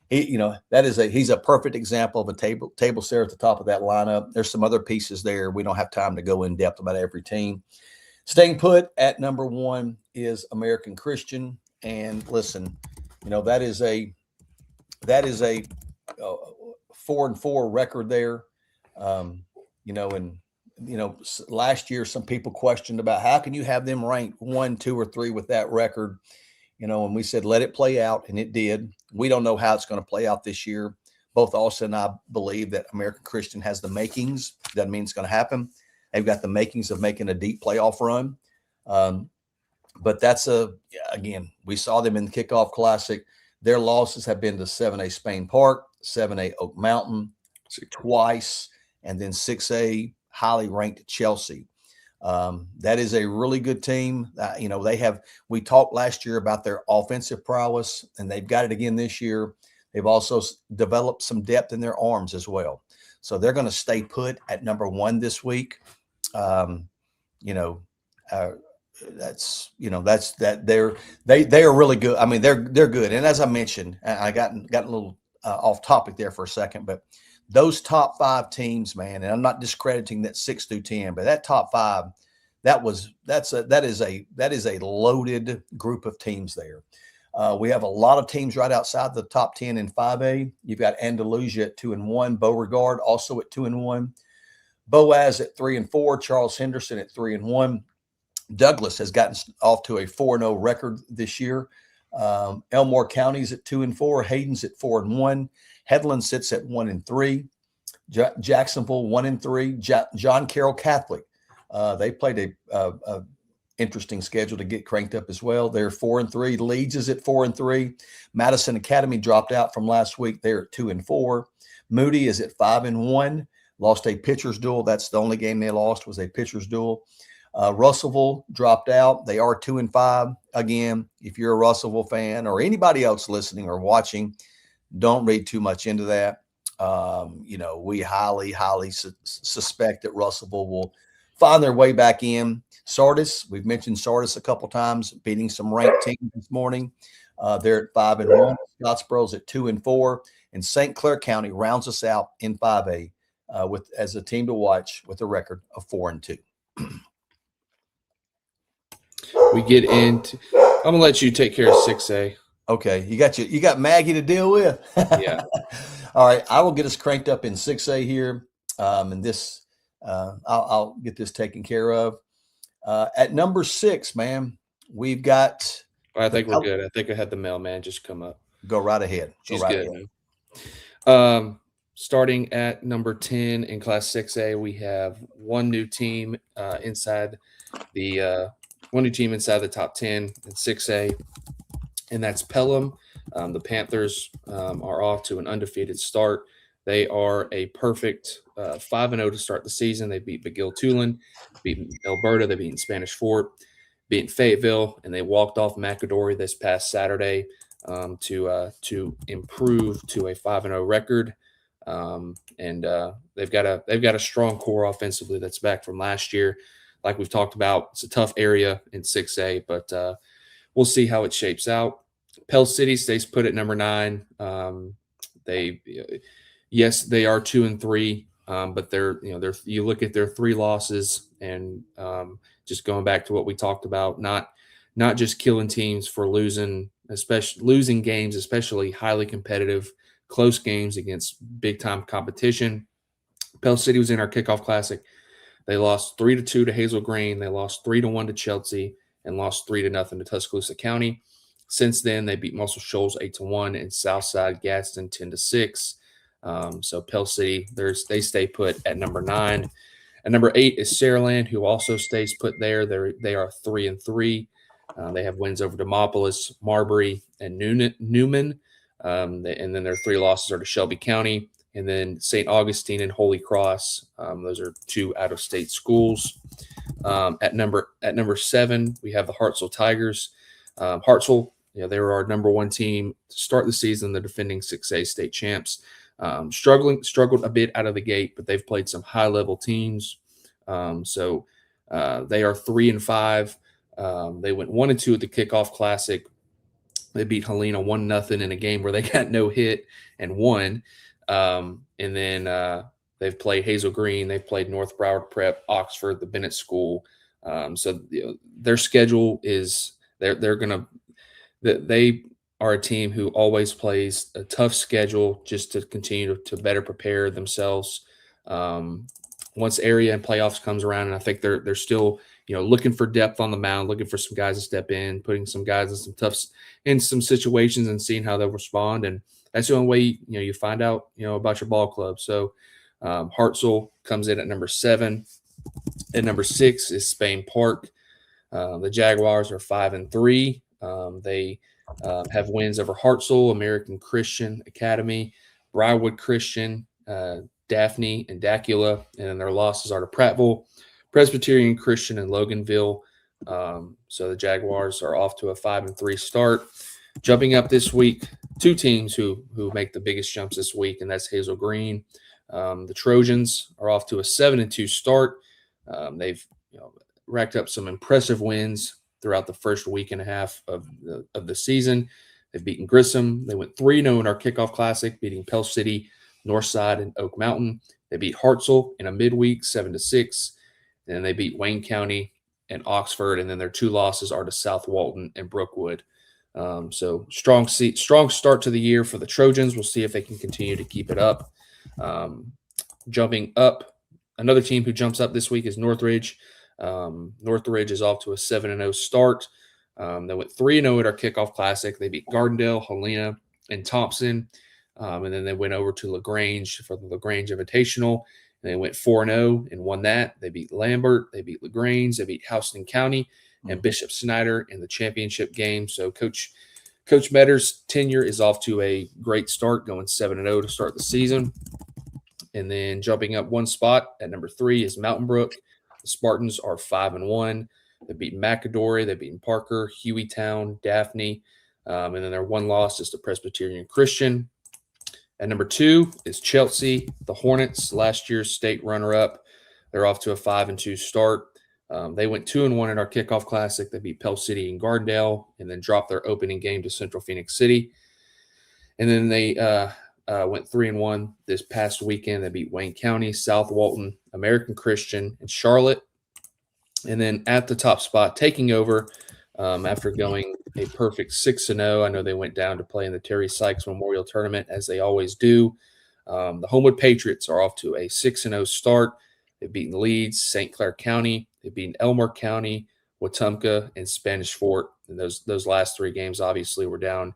he's a perfect example of a table stare at the top of that lineup. There's some other pieces there. We don't have time to go in depth about every team. Staying put at number 1 is American Christian. And listen, that is a 4-4 record there. Last year, some people questioned about how can you have them ranked 1, 2, or 3 with that record, and we said, let it play out. And it did. We don't know how it's going to play out this year. Both Austin and I believe that American Christian has the makings. Doesn't mean it's going to happen. They've got the makings of making a deep playoff run. But that's again, we saw them in the Kickoff Classic. Their losses have been to 7A Spain Park, 7A Oak Mountain twice, and then 6A highly ranked Chelsea. That is a really good team. We talked last year about their offensive prowess, and they've got it again this year. They've also developed some depth in their arms as well. So they're going to stay put at number 1 this week. Um, you know, uh, that's that they are really good. I mean, they're good. And as I mentioned, I got a little off topic there for a second, but those top 5 teams, man, and I'm not discrediting that 6 through 10, but that top 5, that is a loaded group of teams there. We have a lot of teams right outside the top 10 in 5A. You've got Andalusia at 2-1, Beauregard also at 2-1, Boaz at 3-4, Charles Henderson at 3-1. Douglas has gotten off to a 4-0 record this year. Elmore County's at 2-4. Hayden's at 4-1. Headland sits at 1-3. Jacksonville 1-3. John Carroll Catholic. They played a interesting schedule to get cranked up as well. They're 4-3. Leeds is at 4-3. Madison Academy dropped out from last week. They're at 2-4. Moody is at 5-1. Lost a pitcher's duel. That's the only game they lost, was a pitcher's duel. Russellville dropped out. They are 2-5. Again, if you're a Russellville fan or anybody else listening or watching, don't read too much into that. We highly suspect that Russellville will find their way back in. Sardis, we've mentioned Sardis a couple times, beating some ranked teams this morning. They're at 5-1. Scottsboro's at 2-4, and St. Clair County rounds us out in 5A as a team to watch with a record of 4-2. We get into. I'm gonna let you take care of 6A. Okay, you got Maggie to deal with. Yeah. All right, I will get us cranked up in 6A here, and this I'll get this taken care of. At number 6, man, we've got. I think we're good. I think I had the mailman just come up. Go right ahead. She's good, man. Starting at number 10 in Class 6A, we have one new team inside the top 10 in 6A, and that's Pelham. The Panthers are off to an undefeated start. They are a perfect 5-0 to start the season. They beat McGill-Tulane, beat Alberta, they beat Spanish Fort, beat Fayetteville, and they walked off McAdory this past Saturday to improve to a 5-0 record. And they've got a strong core offensively that's back from last year. Like we've talked about, it's a tough area in 6A, but we'll see how it shapes out. Pell City stays put at number 9. They are 2-3, but you look at their 3 losses, and just going back to what we talked about, not just killing teams for losing games, especially highly competitive, close games against big time competition. Pell City was in our kickoff classic. They lost 3-2 to Hazel Green. They lost 3-1 to Chelsea and lost 3-0 to Tuscaloosa County. Since then, they beat Muscle Shoals 8-1 and Southside Gadsden 10-6. So Pell City, they stay put at number 9. At number 8 is Saraland, who also stays put there. They are 3-3. They have wins over Demopolis, Marbury, and Newman. And then their 3 losses are to Shelby County, and then St. Augustine and Holy Cross. Those are 2 out-of-state schools. At number 7, we have the Hartselle Tigers. Hartselle, they were our number 1 team to start the season, the defending 6A state champs. Struggled a bit out of the gate, but they've played some high-level teams. So they are 3-5. They went 1-2 at the kickoff classic. They beat Helena 1-0 in a game where they got no hit and won. And then they've played Hazel Green. They've played North Broward Prep, Oxford, the Bennett School. So their schedule is they are a team who always plays a tough schedule just to continue to better prepare themselves. Once area and playoffs comes around, and I think they're still looking for depth on the mound, looking for some guys to step in, putting some guys in some situations and seeing how they'll respond. And that's the only way you find out about your ball club. So Hartselle comes in at number 7. At number 6 is Spain Park. The Jaguars are 5-3. They have wins over Hartselle, American Christian Academy, Briarwood Christian, Daphne, and Dacula, and then their losses are to Prattville, Presbyterian Christian and Loganville. So the Jaguars are off to a 5-3 start. Jumping up this week, two teams who make the biggest jumps this week, and that's Hazel Green. The Trojans are off to a 7-2 start. They've racked up some impressive wins throughout the first week and a half of the season. They've beaten Grissom. They went 3-0 in our kickoff classic, beating Pell City, Northside, and Oak Mountain. They beat Hartselle in a midweek 7-6. And then they beat Wayne County and Oxford. And then their two losses are to South Walton and Brookwood. So strong start to the year for the Trojans. We'll see if they can continue to keep it up. Jumping up, another team who jumps up this week is Northridge. Northridge is off to a 7-0 start. They went 3-0 at our kickoff classic. They beat Gardendale, Helena, and Thompson. And then they went over to LaGrange for the LaGrange Invitational. And they went 4-0 and won that. They beat Lambert. They beat LaGrange. They beat Houston County and Bishop Snyder in the championship game. So Coach Metter's tenure is off to a great start, going 7-0 to start the season. And then jumping up one spot at number 3 is Mountain Brook. The Spartans are 5-1. They beat McAdory. They beat Parker, Hueytown, Daphne. And then their one loss is to Presbyterian Christian. At number 2 is Chelsea, the Hornets, last year's state runner-up. They're off to a 5-2 start. They went 2-1 in our kickoff classic. They beat Pell City and Gardendale and then dropped their opening game to Central Phoenix City. And then they went 3-1 this past weekend. They beat Wayne County, South Walton, American Christian, and Charlotte. And then at the top spot, taking over after going a perfect 6-0. I know they went down to play in the Terry Sykes Memorial Tournament, as they always do. The Homewood Patriots are off to a 6-0 start. They've beaten Leeds, St. Clair County. They've beaten Elmore County, Wetumpka, and Spanish Fort. And those last 3 games obviously were down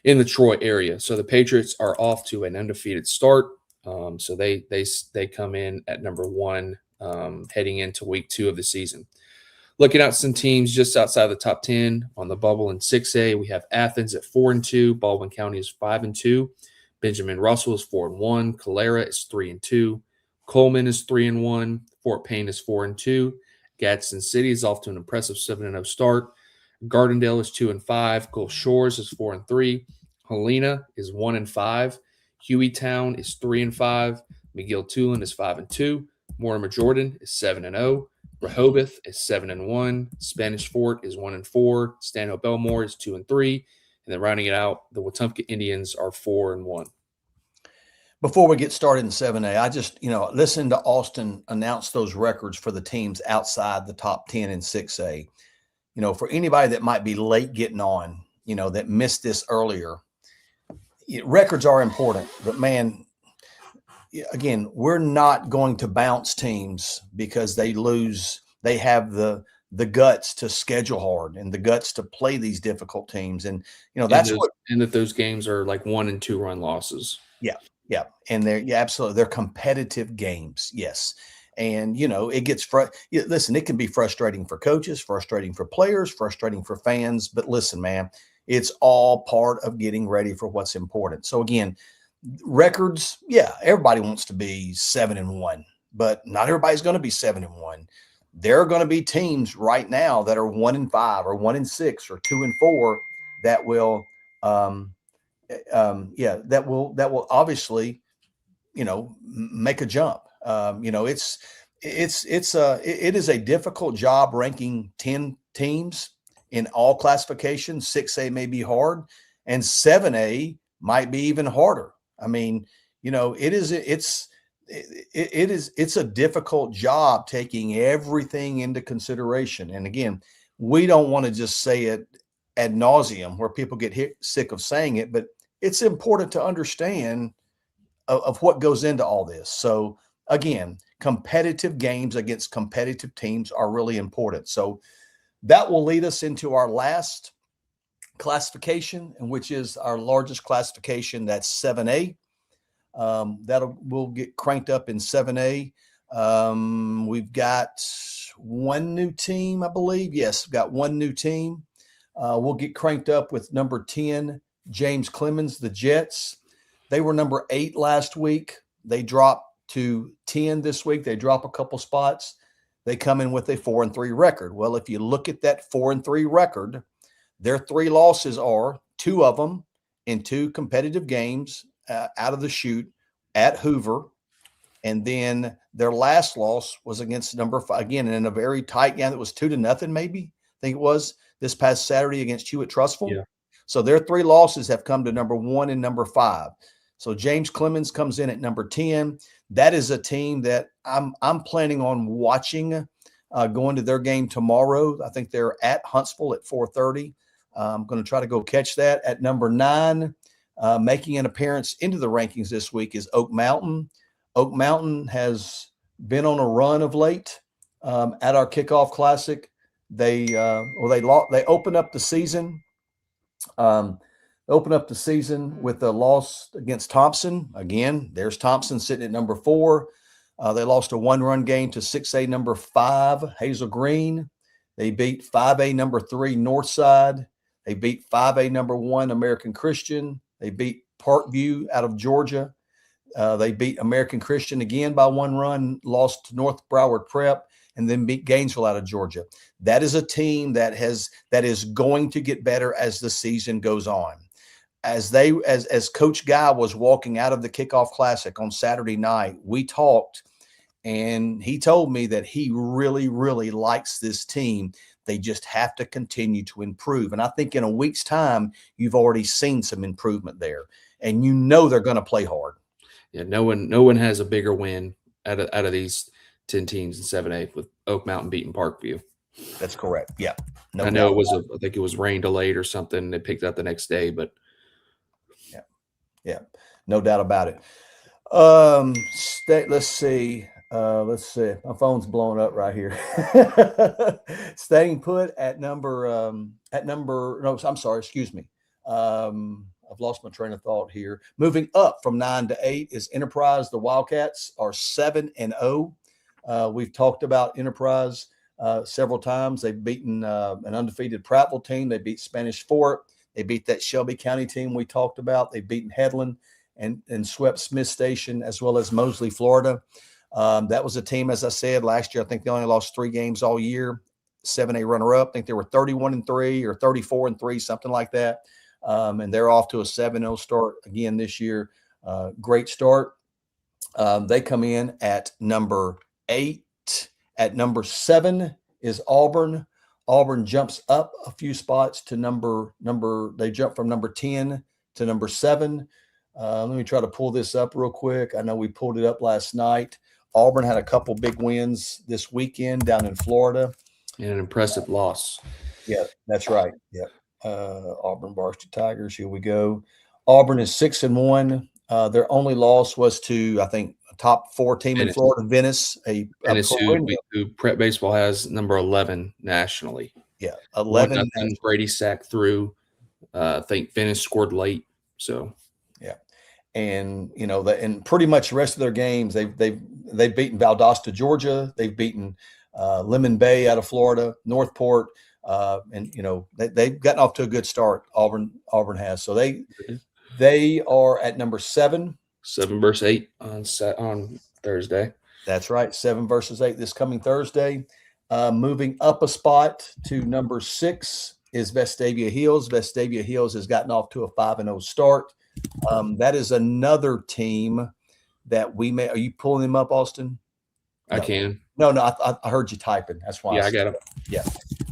in the Troy area. So the Patriots are off to an undefeated start. So they come in at number 1 heading into week 2 of the season. Looking at some teams just outside the top 10 on the bubble in 6A, we have Athens at 4-2. Baldwin County is 5-2. Benjamin Russell is 4-1. Calera is 3-2. Coleman is 3-1. Fort Payne is 4-2. Gadsden City is off to an impressive 7-0 start. Gardendale is 2-5. Gulf Shores is 4-3. Helena is 1-5. Hueytown is 3-5. McGill-Tulane is 5-2. Mortimer-Jordan is 7-0. Rehoboth is 7-1. Spanish Fort is 1-4. Stanhope-Belmore is 2-3. And then rounding it out, the Wetumpka Indians are 4-1. Before we get started in 7A, I just, listened to Austin announce those records for the teams outside the top 10 in 6A. For anybody that might be late getting on, that missed this earlier, records are important. But, man, again, we're not going to bounce teams because they lose. They have the guts to schedule hard and the guts to play these difficult teams. And, that's and that those games are like 1- and 2-run losses. Yeah. Yeah. And absolutely. They're competitive games. Yes. And, it gets listen, it can be frustrating for coaches, frustrating for players, frustrating for fans. But listen, man, it's all part of getting ready for what's important. So again, records, everybody wants to be 7-1, but not everybody's going to be 7-1. There are going to be teams right now that are 1-5 or 1-6 or 2-4 that will, that will obviously, make a jump. It is a difficult job ranking 10 teams in all classifications. 6A may be hard, and 7A might be even harder. I mean, it's a difficult job taking everything into consideration. And again, we don't want to just say it ad nauseum where people get sick of saying it, but it's important to understand of what goes into all this. So again, competitive games against competitive teams are really important. So that will lead us into our last classification, and which is our largest classification. That's 7A. We'll get cranked up in 7A. We've got one new team, I believe. Yes, we've got one new team. We'll get cranked up with number 10, James Clemens, the Jets. They were number 8 last week. They dropped to 10 this week. They drop a couple spots. they come in with a 4-3 record. Well, if you look at that 4-3 record, their 3 losses are 2 of them in 2 competitive games out of the chute at Hoover. And then their last loss was against number 5, again, in a very tight game that was 2-0, maybe, I think it was, this past Saturday against Hewitt-Trussville. Yeah. So their 3 losses have come to number 1 and number 5. So James Clemens comes in at number 10. That is a team that I'm planning on watching, going to their game tomorrow. I think they're at Huntsville at 4:30. I'm going to try to go catch that. At number 9, making an appearance into the rankings this week is Oak Mountain. Oak Mountain has been on a run of late. At our kickoff classic, they opened up the season. With a loss against Thompson. Again, there's Thompson sitting at number 4. They lost a 1-run game to 6A number 5, Hazel Green. They beat 5A number 3, Northside. They beat 5A number 1, American Christian. They beat Parkview out of Georgia. They beat American Christian again by 1 run, lost to North Broward Prep, and then beat Gainesville out of Georgia. That is a team that is going to get better as the season goes on. As Coach Guy was walking out of the kickoff classic on Saturday night, we talked, and he told me that he really, really likes this team. They just have to continue to improve. And I think in a week's time, you've already seen some improvement there, and they're going to play hard. Yeah, no one has a bigger win out of these 10 teams in 7A with Oak Mountain beating Parkview. That's correct. Yeah. I know I think it was rain delayed or something. They picked up the next day, but yeah, no doubt about it. Let's see. My phone's blowing up right here. Staying put at number. No, I'm sorry. Excuse me. I've lost my train of thought here. Moving up from 9 to 8 is Enterprise. The Wildcats are 7-0. We've talked about Enterprise several times. They've beaten an undefeated Prattville team. They beat Spanish Fort. They beat that Shelby County team we talked about. They've beaten Headland and swept Smith Station as well as Mosley, Florida. That was a team, as I said, last year. I think they only lost 3 games all year. 7A runner-up. I think they were 31-3 or 34-3, something like that. And they're off to a 7-0 start again this year. Great start. They come in at number 8. At number 7 is Auburn. Auburn jumps up a few spots to they jump from number 10 to number 7. Let me try to pull this up real quick. I know we pulled it up last night. Auburn had a couple big wins this weekend down in Florida. And an impressive loss. Yeah, that's right. Yeah. Auburn Varsity Tigers. Here we go. Auburn is 6-1. Their only loss was to, I think, a top 4 team in Florida, Venice. Venice, who Prep Baseball has number 11 nationally. Yeah, 11. Brady sacked through. I think Venice scored late. So, yeah, and and pretty much the rest of their games, they've beaten Valdosta, Georgia. They've beaten Lemon Bay out of Florida, Northport. And they've gotten off to a good start. Auburn has. So they are at number 7. 7 versus 8 on Thursday. That's right. 7 versus 8 this coming Thursday. Moving up a spot to number 6 is Vestavia Hills. Vestavia Hills has gotten off to a 5-0 start. That is another team that we may. Are you pulling them up, Austin? No. I can. No, I heard you typing. That's why. Yeah, I got them. Yeah.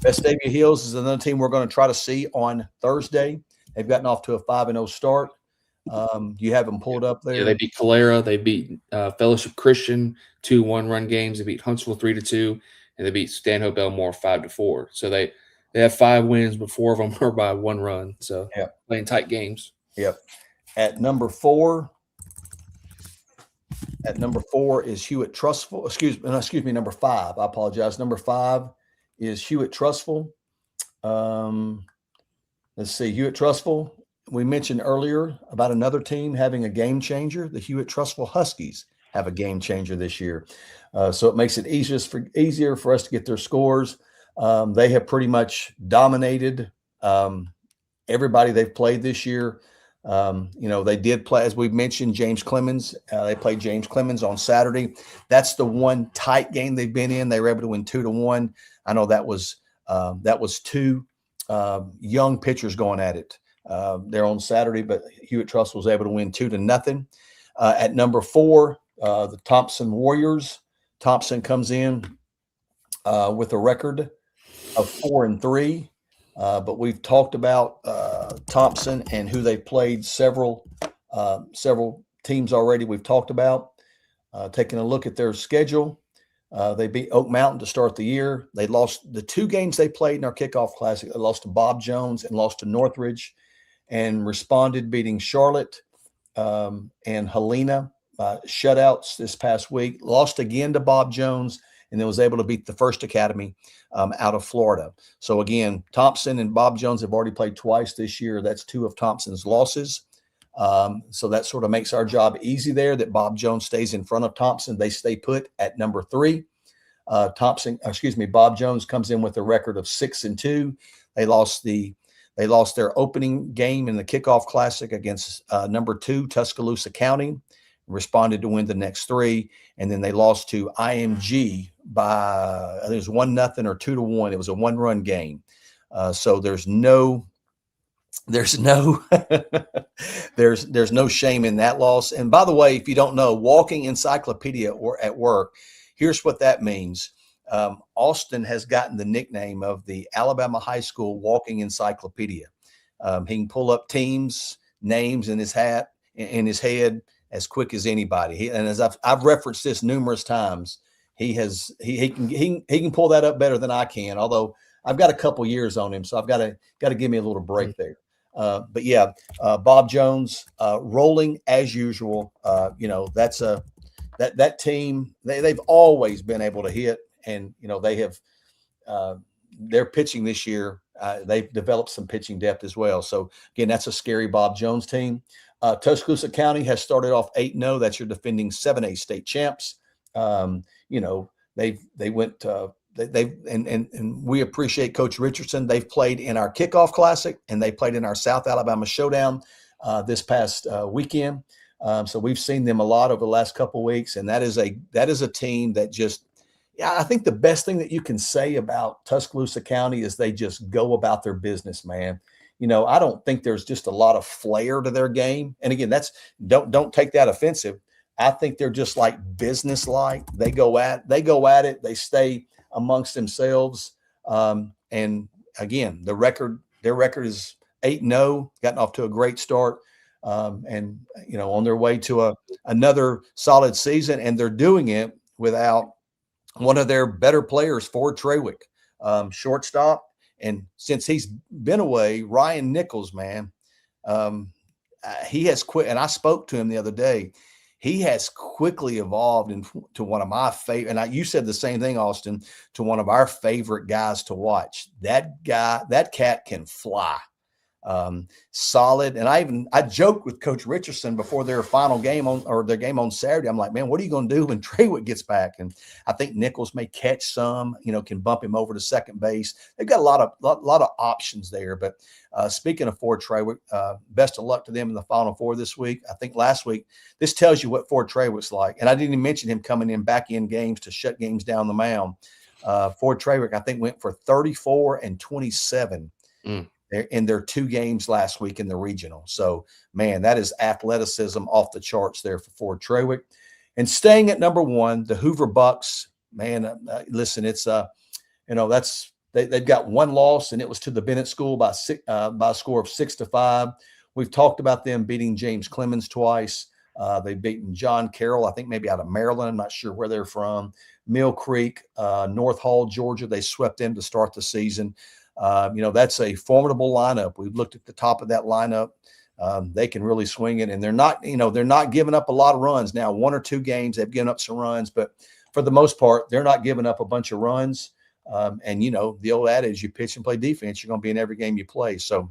Vestavia Hills is another team we're going to try to see on Thursday. They've gotten off to a 5-0 start. Do you have them pulled up there? Yeah, they beat Calera. They beat Fellowship Christian 2 1-run games. They beat Huntsville 3-2, and they beat Stanhope Elmore 5-4. So they have 5 wins, but 4 of them are by 1 run. So playing tight games. Yep. At number 4 is Hewitt-Trussville. Excuse me, number 5. I apologize. Number 5 is Hewitt-Trussville. Let's see, Hewitt-Trussville. We mentioned earlier about another team having a game changer. The Hewitt-Trussville Huskies have a game changer this year. So it makes it easier for us to get their scores. They have pretty much dominated everybody they've played this year. They did play, as we've mentioned, James Clemens. They played James Clemens on Saturday. That's the one tight game they've been in. They were able to win 2-1. I know that was two young pitchers going at it there on Saturday, but Hewitt Truss was able to win 2-0. At number 4, the Thompson Warriors. Thompson comes in with a record of 4-3. But we've talked about Thompson and who they played. Several teams already we've talked about. Taking a look at their schedule, they beat Oak Mountain to start the year. They lost the 2 games they played in our kickoff classic. They lost to Bob Jones and lost to Northridge, and responded beating Charlotte and Helena shutouts this past week. Lost again to Bob Jones, and then was able to beat the First Academy out of Florida. So again, Thompson and Bob Jones have already played twice this year. That's 2 of Thompson's losses. So that sort of makes our job easy there, that Bob Jones stays in front of Thompson. They stay put at number 3. Bob Jones comes in with a record of 6-2. They lost their opening game in the kickoff classic against number 2 Tuscaloosa County. Responded to win the next 3, and then they lost to IMG by, I think it was 1-0 or 2-1. It was a 1-run game. So there's no there's no shame in that loss. And by the way, if you don't know, walking encyclopedia or at work, here's what that means. Austin has gotten the nickname of the Alabama High School walking encyclopedia. He can pull up teams, names in his head as quick as anybody. And as I've referenced this numerous times, he can pull that up better than I can. Although I've got a couple years on him, so I've got to give me a little break there. But yeah, Bob Jones rolling as usual. That's that team. They've always been able to hit, and they have their pitching this year. They've developed some pitching depth as well. So again, that's a scary Bob Jones team. Tuscaloosa County has started off 8-0. That's your defending 7A state champs. They went. And we appreciate Coach Richardson. They've played in our kickoff classic, and they played in our South Alabama showdown this past weekend. So we've seen them a lot over the last couple of weeks, and that is a team that just. Yeah, I think the best thing that you can say about Tuscaloosa County is they just go about their business, man. I don't think there's just a lot of flair to their game. And again, don't take that offensive. I think they're just like business-like. They go at it. They stay amongst themselves. And again, their record is 8-0, gotten off to a great start. And on their way to another solid season, and they're doing it without one of their better players, Ford Trawick, shortstop. And since he's been away, Ryan Nichols, man, he has quit. And I spoke to him the other day. He has quickly evolved into one of my favorite. And you said the same thing, Austin, to one of our favorite guys to watch. That cat can fly. Solid. And I joked with Coach Richardson before their final game their game on Saturday. I'm like, man, what are you going to do when Trawick gets back? And I think Nichols may catch some, can bump him over to second base. They've got a lot of options there. But speaking of Ford Trawick, best of luck to them in the Final Four this week. I think last week, this tells you what Ford Trawick's like. And I didn't even mention him coming in back in games to shut games down the mound. Ford Trawick, I think, went for 34 and 27. In their 2 games last week in the regional. So, man, that is athleticism off the charts there for Ford Trawick. And staying at number 1, the Hoover Bucks, man, listen, it's, they've got 1 loss, and it was to the Bennett School by a score of 6-5. We've talked about them beating James Clemens twice. They've beaten John Carroll, I think maybe out of Maryland. I'm not sure where they're from. Mill Creek, North Hall, Georgia. They swept them to start the season. That's a formidable lineup. We've looked at the top of that lineup. They can really swing it, and they're not giving up a lot of runs. Now, 1 or 2 games, they've given up some runs, but for the most part, they're not giving up a bunch of runs. And the old adage, you pitch and play defense, you're going to be in every game you play. So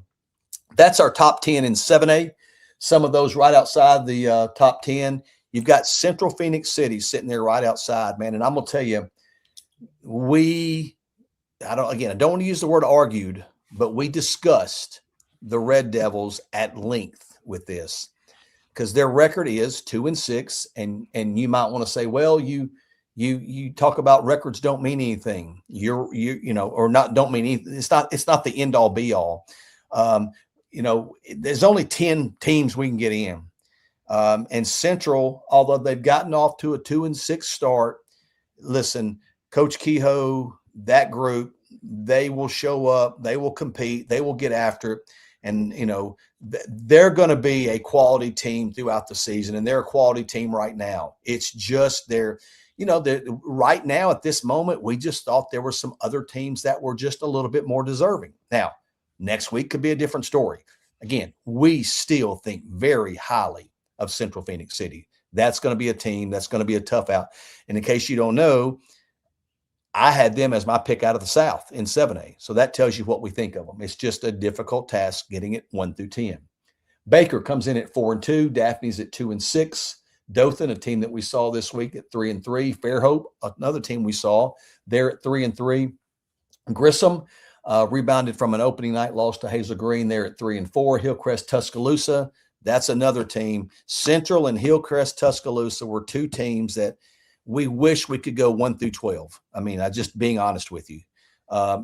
that's our top 10 in 7A. Some of those right outside the top 10. You've got Central Phoenix City sitting there right outside, man. And I'm going to tell you, I don't want to use the word argued, but we discussed the Red Devils at length with this, because their record is 2-6, and you might want to say, well, you talk about records don't mean anything. Or not don't mean anything. It's not the end all be all. There's only 10 teams we can get in. And Central, although they've gotten off to a 2-6 start, listen, Coach Kehoe, that group, they will show up, they will compete, they will get after it. And, they're going to be a quality team throughout the season, and they're a quality team right now. It's just right now at this moment, we just thought there were some other teams that were just a little bit more deserving. Now, next week could be a different story. Again, we still think very highly of Central Phoenix City. That's going to be a team that's going to be a tough out. And in case you don't know, I had them as my pick out of the South in 7A. So that tells you what we think of them. It's just a difficult task getting it 1 through 10. Baker comes in at 4-2. Daphne's at 2-6. Dothan, a team that we saw this week, at 3-3. Fairhope, another team we saw, they're at 3-3. Grissom rebounded from an opening night loss to Hazel Green. They're at 3-4. Hillcrest, Tuscaloosa, that's another team. Central and Hillcrest, Tuscaloosa were two teams that we wish we could go 1 through 12. I mean, I just being honest with you.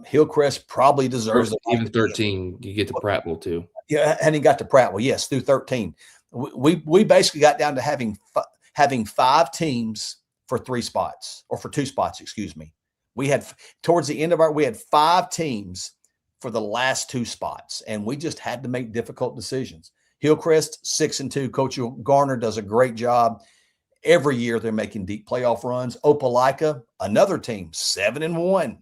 Hillcrest probably deserves it. Even 13, you get to Prattville too. Yeah, and he got to Prattville, yes, through 13. We basically got down to having 5 teams for 3 spots, or for 2 spots, excuse me. We had towards the end of we had 5 teams for the last 2 spots, and we just had to make difficult decisions. Hillcrest 6-2. Coach Garner does a great job. Every year they're making deep playoff runs. Opelika, another team, 7-1.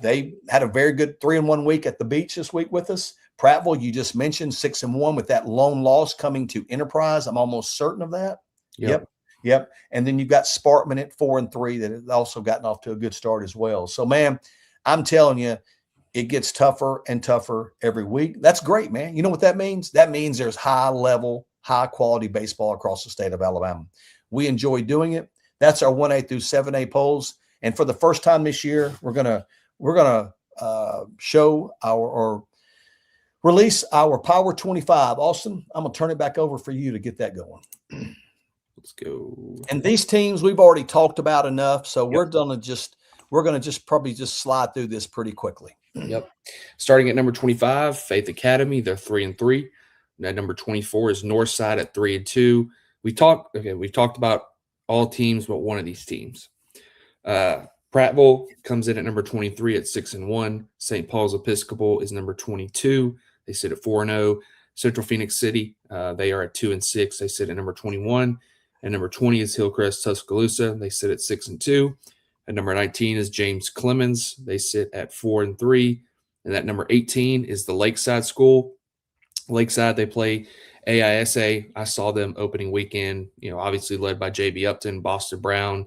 They had a very good 3-1 week at the beach this week with us. Prattville, you just mentioned, 6-1 with that lone loss coming to Enterprise. I'm almost certain of that. Yep. And then you've got Sparkman at 4-3 that has also gotten off to a good start as well. So, man, I'm telling you, it gets tougher and tougher every week. That's great, man. You know what that means? That means there's high-level, high-quality baseball across the state of Alabama. We enjoy doing it. That's our 1A through 7A polls. And for the first time this year, we're gonna show or release our Power 25. Austin, I'm gonna turn it back over for you to get that going. Let's go. And these teams we've already talked about enough, so we're gonna just probably slide through this pretty quickly. Yep. Starting at number 25, Faith Academy, they're 3-3. Now, number 24 is Northside at 3-2. We've talked about all teams but one of these teams. Prattville comes in at number 23 at 6-1. St. Paul's Episcopal is number 22. They sit at 4-0. Central Phoenix City, they are at 2-6. They sit at number 21. And number 20 is Hillcrest Tuscaloosa. They sit at 6-2. And number 19 is James Clemens. They sit at 4-3. And that number 18 is the Lakeside School. Lakeside, they play AISA. I saw them opening weekend, obviously led by JB Upton, Boston Brown,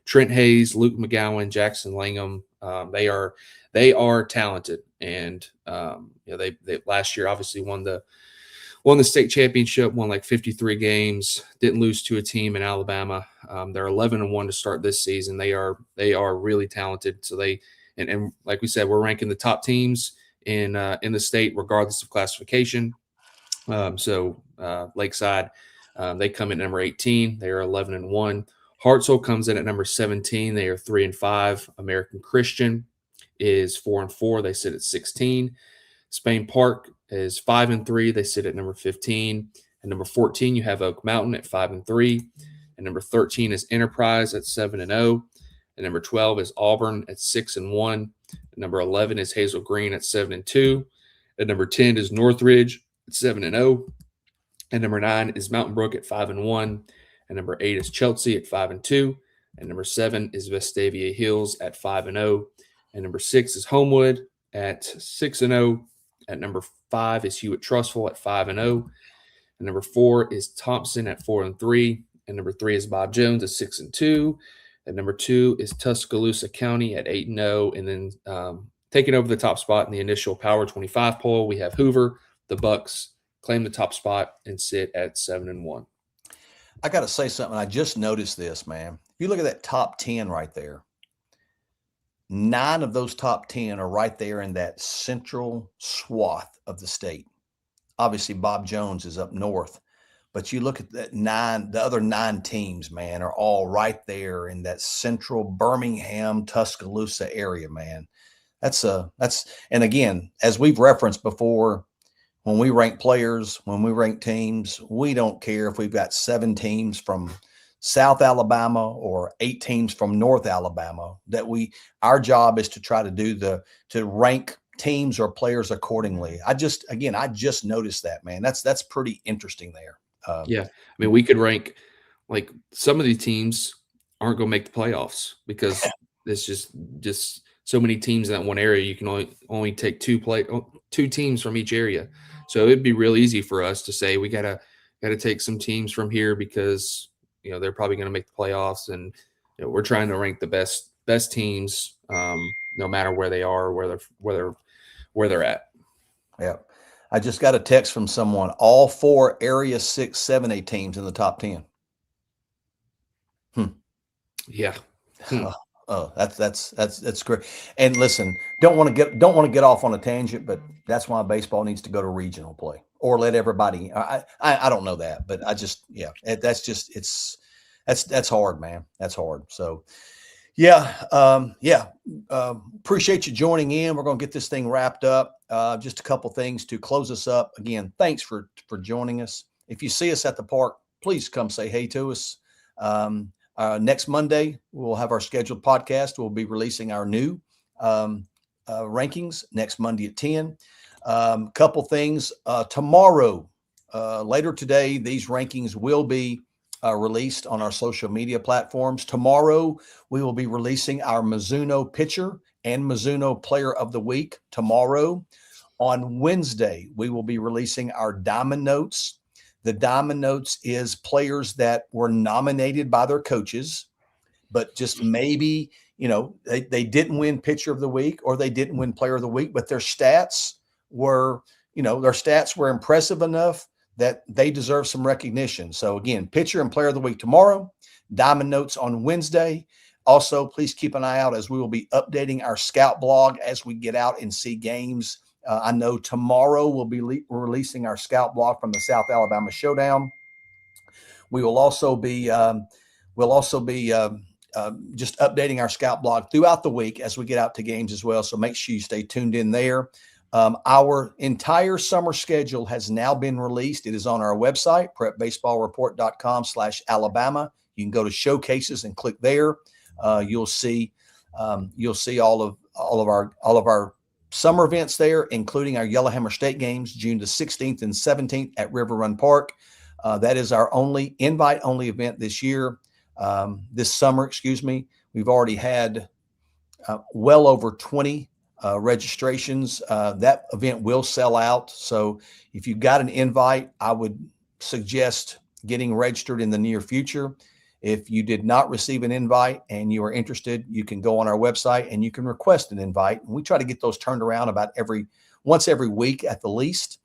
Trent Hayes, Luke McGowan, Jackson Langham. They are talented. And they last year obviously won the state championship, won like 53 games, didn't lose to a team in Alabama. They're 11-1 to start this season. They are really talented. So and like we said, we're ranking the top teams in the state regardless of classification. Lakeside, they come in at number 18. They are 11-1. Hartselle comes in at number 17. They are 3-5. American Christian is 4-4. They sit at 16. Spain Park is 5-3. They sit at number 15. And number 14, you have Oak Mountain at 5-3. And number 13 is Enterprise at 7-0. And number 12 is Auburn at 6-1. And number 11 is Hazel Green at 7-2. And number 10 is Northridge at 7-0. And number 9 is Mountain Brook at 5-1. And number 8 is Chelsea at 5-2. And number 7 is Vestavia Hills at 5-0. And number 6 is Homewood at 6-0. At number 5 is Hewitt Trussville at 5-0. And number 4 is Thompson at 4-3. And number 3 is Bob Jones at 6-2. And number 2 is Tuscaloosa County at 8-0. And then taking over the top spot in the initial Power 25 poll, we have Hoover. The Bucks claim the top spot and sit at 7-1. I got to say something. I just noticed this, man. If you look at that top 10 right there, 9 of those top 10 are right there in that central swath of the state. Obviously, Bob Jones is up north, but you look at the other 9 teams, man, are all right there in that central Birmingham, Tuscaloosa area, man. And again, as we've referenced before, when we rank players, when we rank teams, we don't care if we've got 7 teams from South Alabama or 8 teams from North Alabama. Our job is to try to rank teams or players accordingly. I just noticed that, man. That's pretty interesting there. Yeah. I mean, we could rank like some of these teams aren't going to make the playoffs because it's just so many teams in that one area. You can only take two teams from each area. So it'd be real easy for us to say we gotta take some teams from here because they're probably going to make the playoffs, and we're trying to rank the best teams, no matter where they are, where they're at. Yeah. I just got a text from someone, all 4 Area 6 7A teams in the top 10. Yeah. Oh, that's great. And listen, don't want to get off on a tangent, but that's why baseball needs to go to regional play or let everybody. I don't know that, but that's hard, man. That's hard. So, appreciate you joining in. We're going to get this thing wrapped up. Just a couple things to close us up. Again, thanks for joining us. If you see us at the park, please come say hey to us. Next Monday, we'll have our scheduled podcast. We'll be releasing our new rankings next Monday at 10. Couple things. Tomorrow, later today, these rankings will be released on our social media platforms. Tomorrow, we will be releasing our Mizuno pitcher and Mizuno player of the week tomorrow. On Wednesday, we will be releasing our Diamond Notes. The Diamond Notes is players that were nominated by their coaches, but just maybe, they didn't win pitcher of the week or they didn't win player of the week, but their stats were impressive enough that they deserve some recognition. So again, pitcher and player of the week tomorrow, Diamond Notes on Wednesday. Also, please keep an eye out as we will be updating our scout blog as we get out and see games. I know tomorrow we'll be releasing our scout blog from the South Alabama Showdown. We will also be just updating our scout blog throughout the week as we get out to games as well. So make sure you stay tuned in there. Our entire summer schedule has now been released. It is on our website, prepbaseballreport.com/Alabama. You can go to showcases and click there. You'll see all of our summer events there, including our Yellowhammer State games, June the 16th and 17th at River Run Park. That is our only invite-only event this year. This summer, excuse me. We've already had well over 20 registrations. That event will sell out. So if you've got an invite, I would suggest getting registered in the near future. If you did not receive an invite and you are interested, you can go on our website and you can request an invite. And we try to get those turned around about once every week at the least.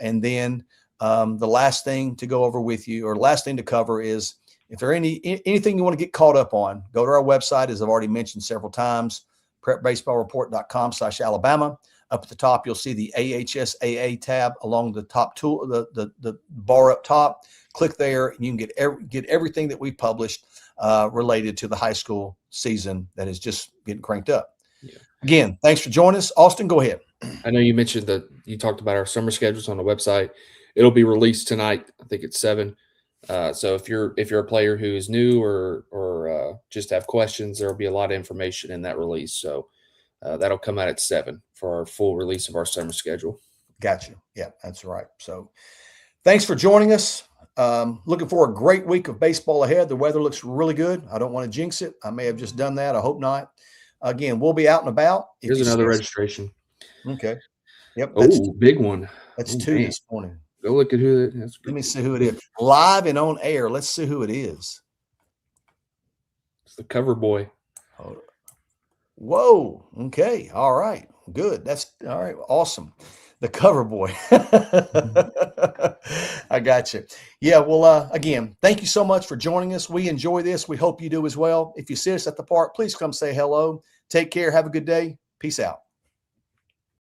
And then the last thing to go over with you, or last thing to cover, is if there anything you want to get caught up on, go to our website, as I've already mentioned several times, prepbaseballreport.com/Alabama. Up at the top, you'll see the AHSAA tab along the top tool, the bar up top. Click there, and you can get everything that we published related to the high school season that is just getting cranked up. Yeah. Again, thanks for joining us. Austin, go ahead. I know you mentioned that you talked about our summer schedules on the website. It'll be released tonight. I think it's 7. So if you're a player who is new or just have questions, there'll be a lot of information in that release. So that'll come out at 7 for our full release of our summer schedule. Gotcha. Yeah, that's right. So thanks for joining us. Looking for a great week of baseball ahead. The weather looks really good. I don't want to jinx it. I may have just done that. I hope not. Again, we'll be out and about. Here's another registration. Okay. Yep. Oh, big one. That's 2 this morning. Go look at who it is. Let me see who it is. Live and on air. Let's see who it is. It's the cover boy. Whoa. Okay. All right. Good. That's all right. Awesome. The cover boy. I got you. Yeah. Well, again, thank you so much for joining us. We enjoy this. We hope you do as well. If you see us at the park, please come say hello. Take care. Have a good day. Peace out.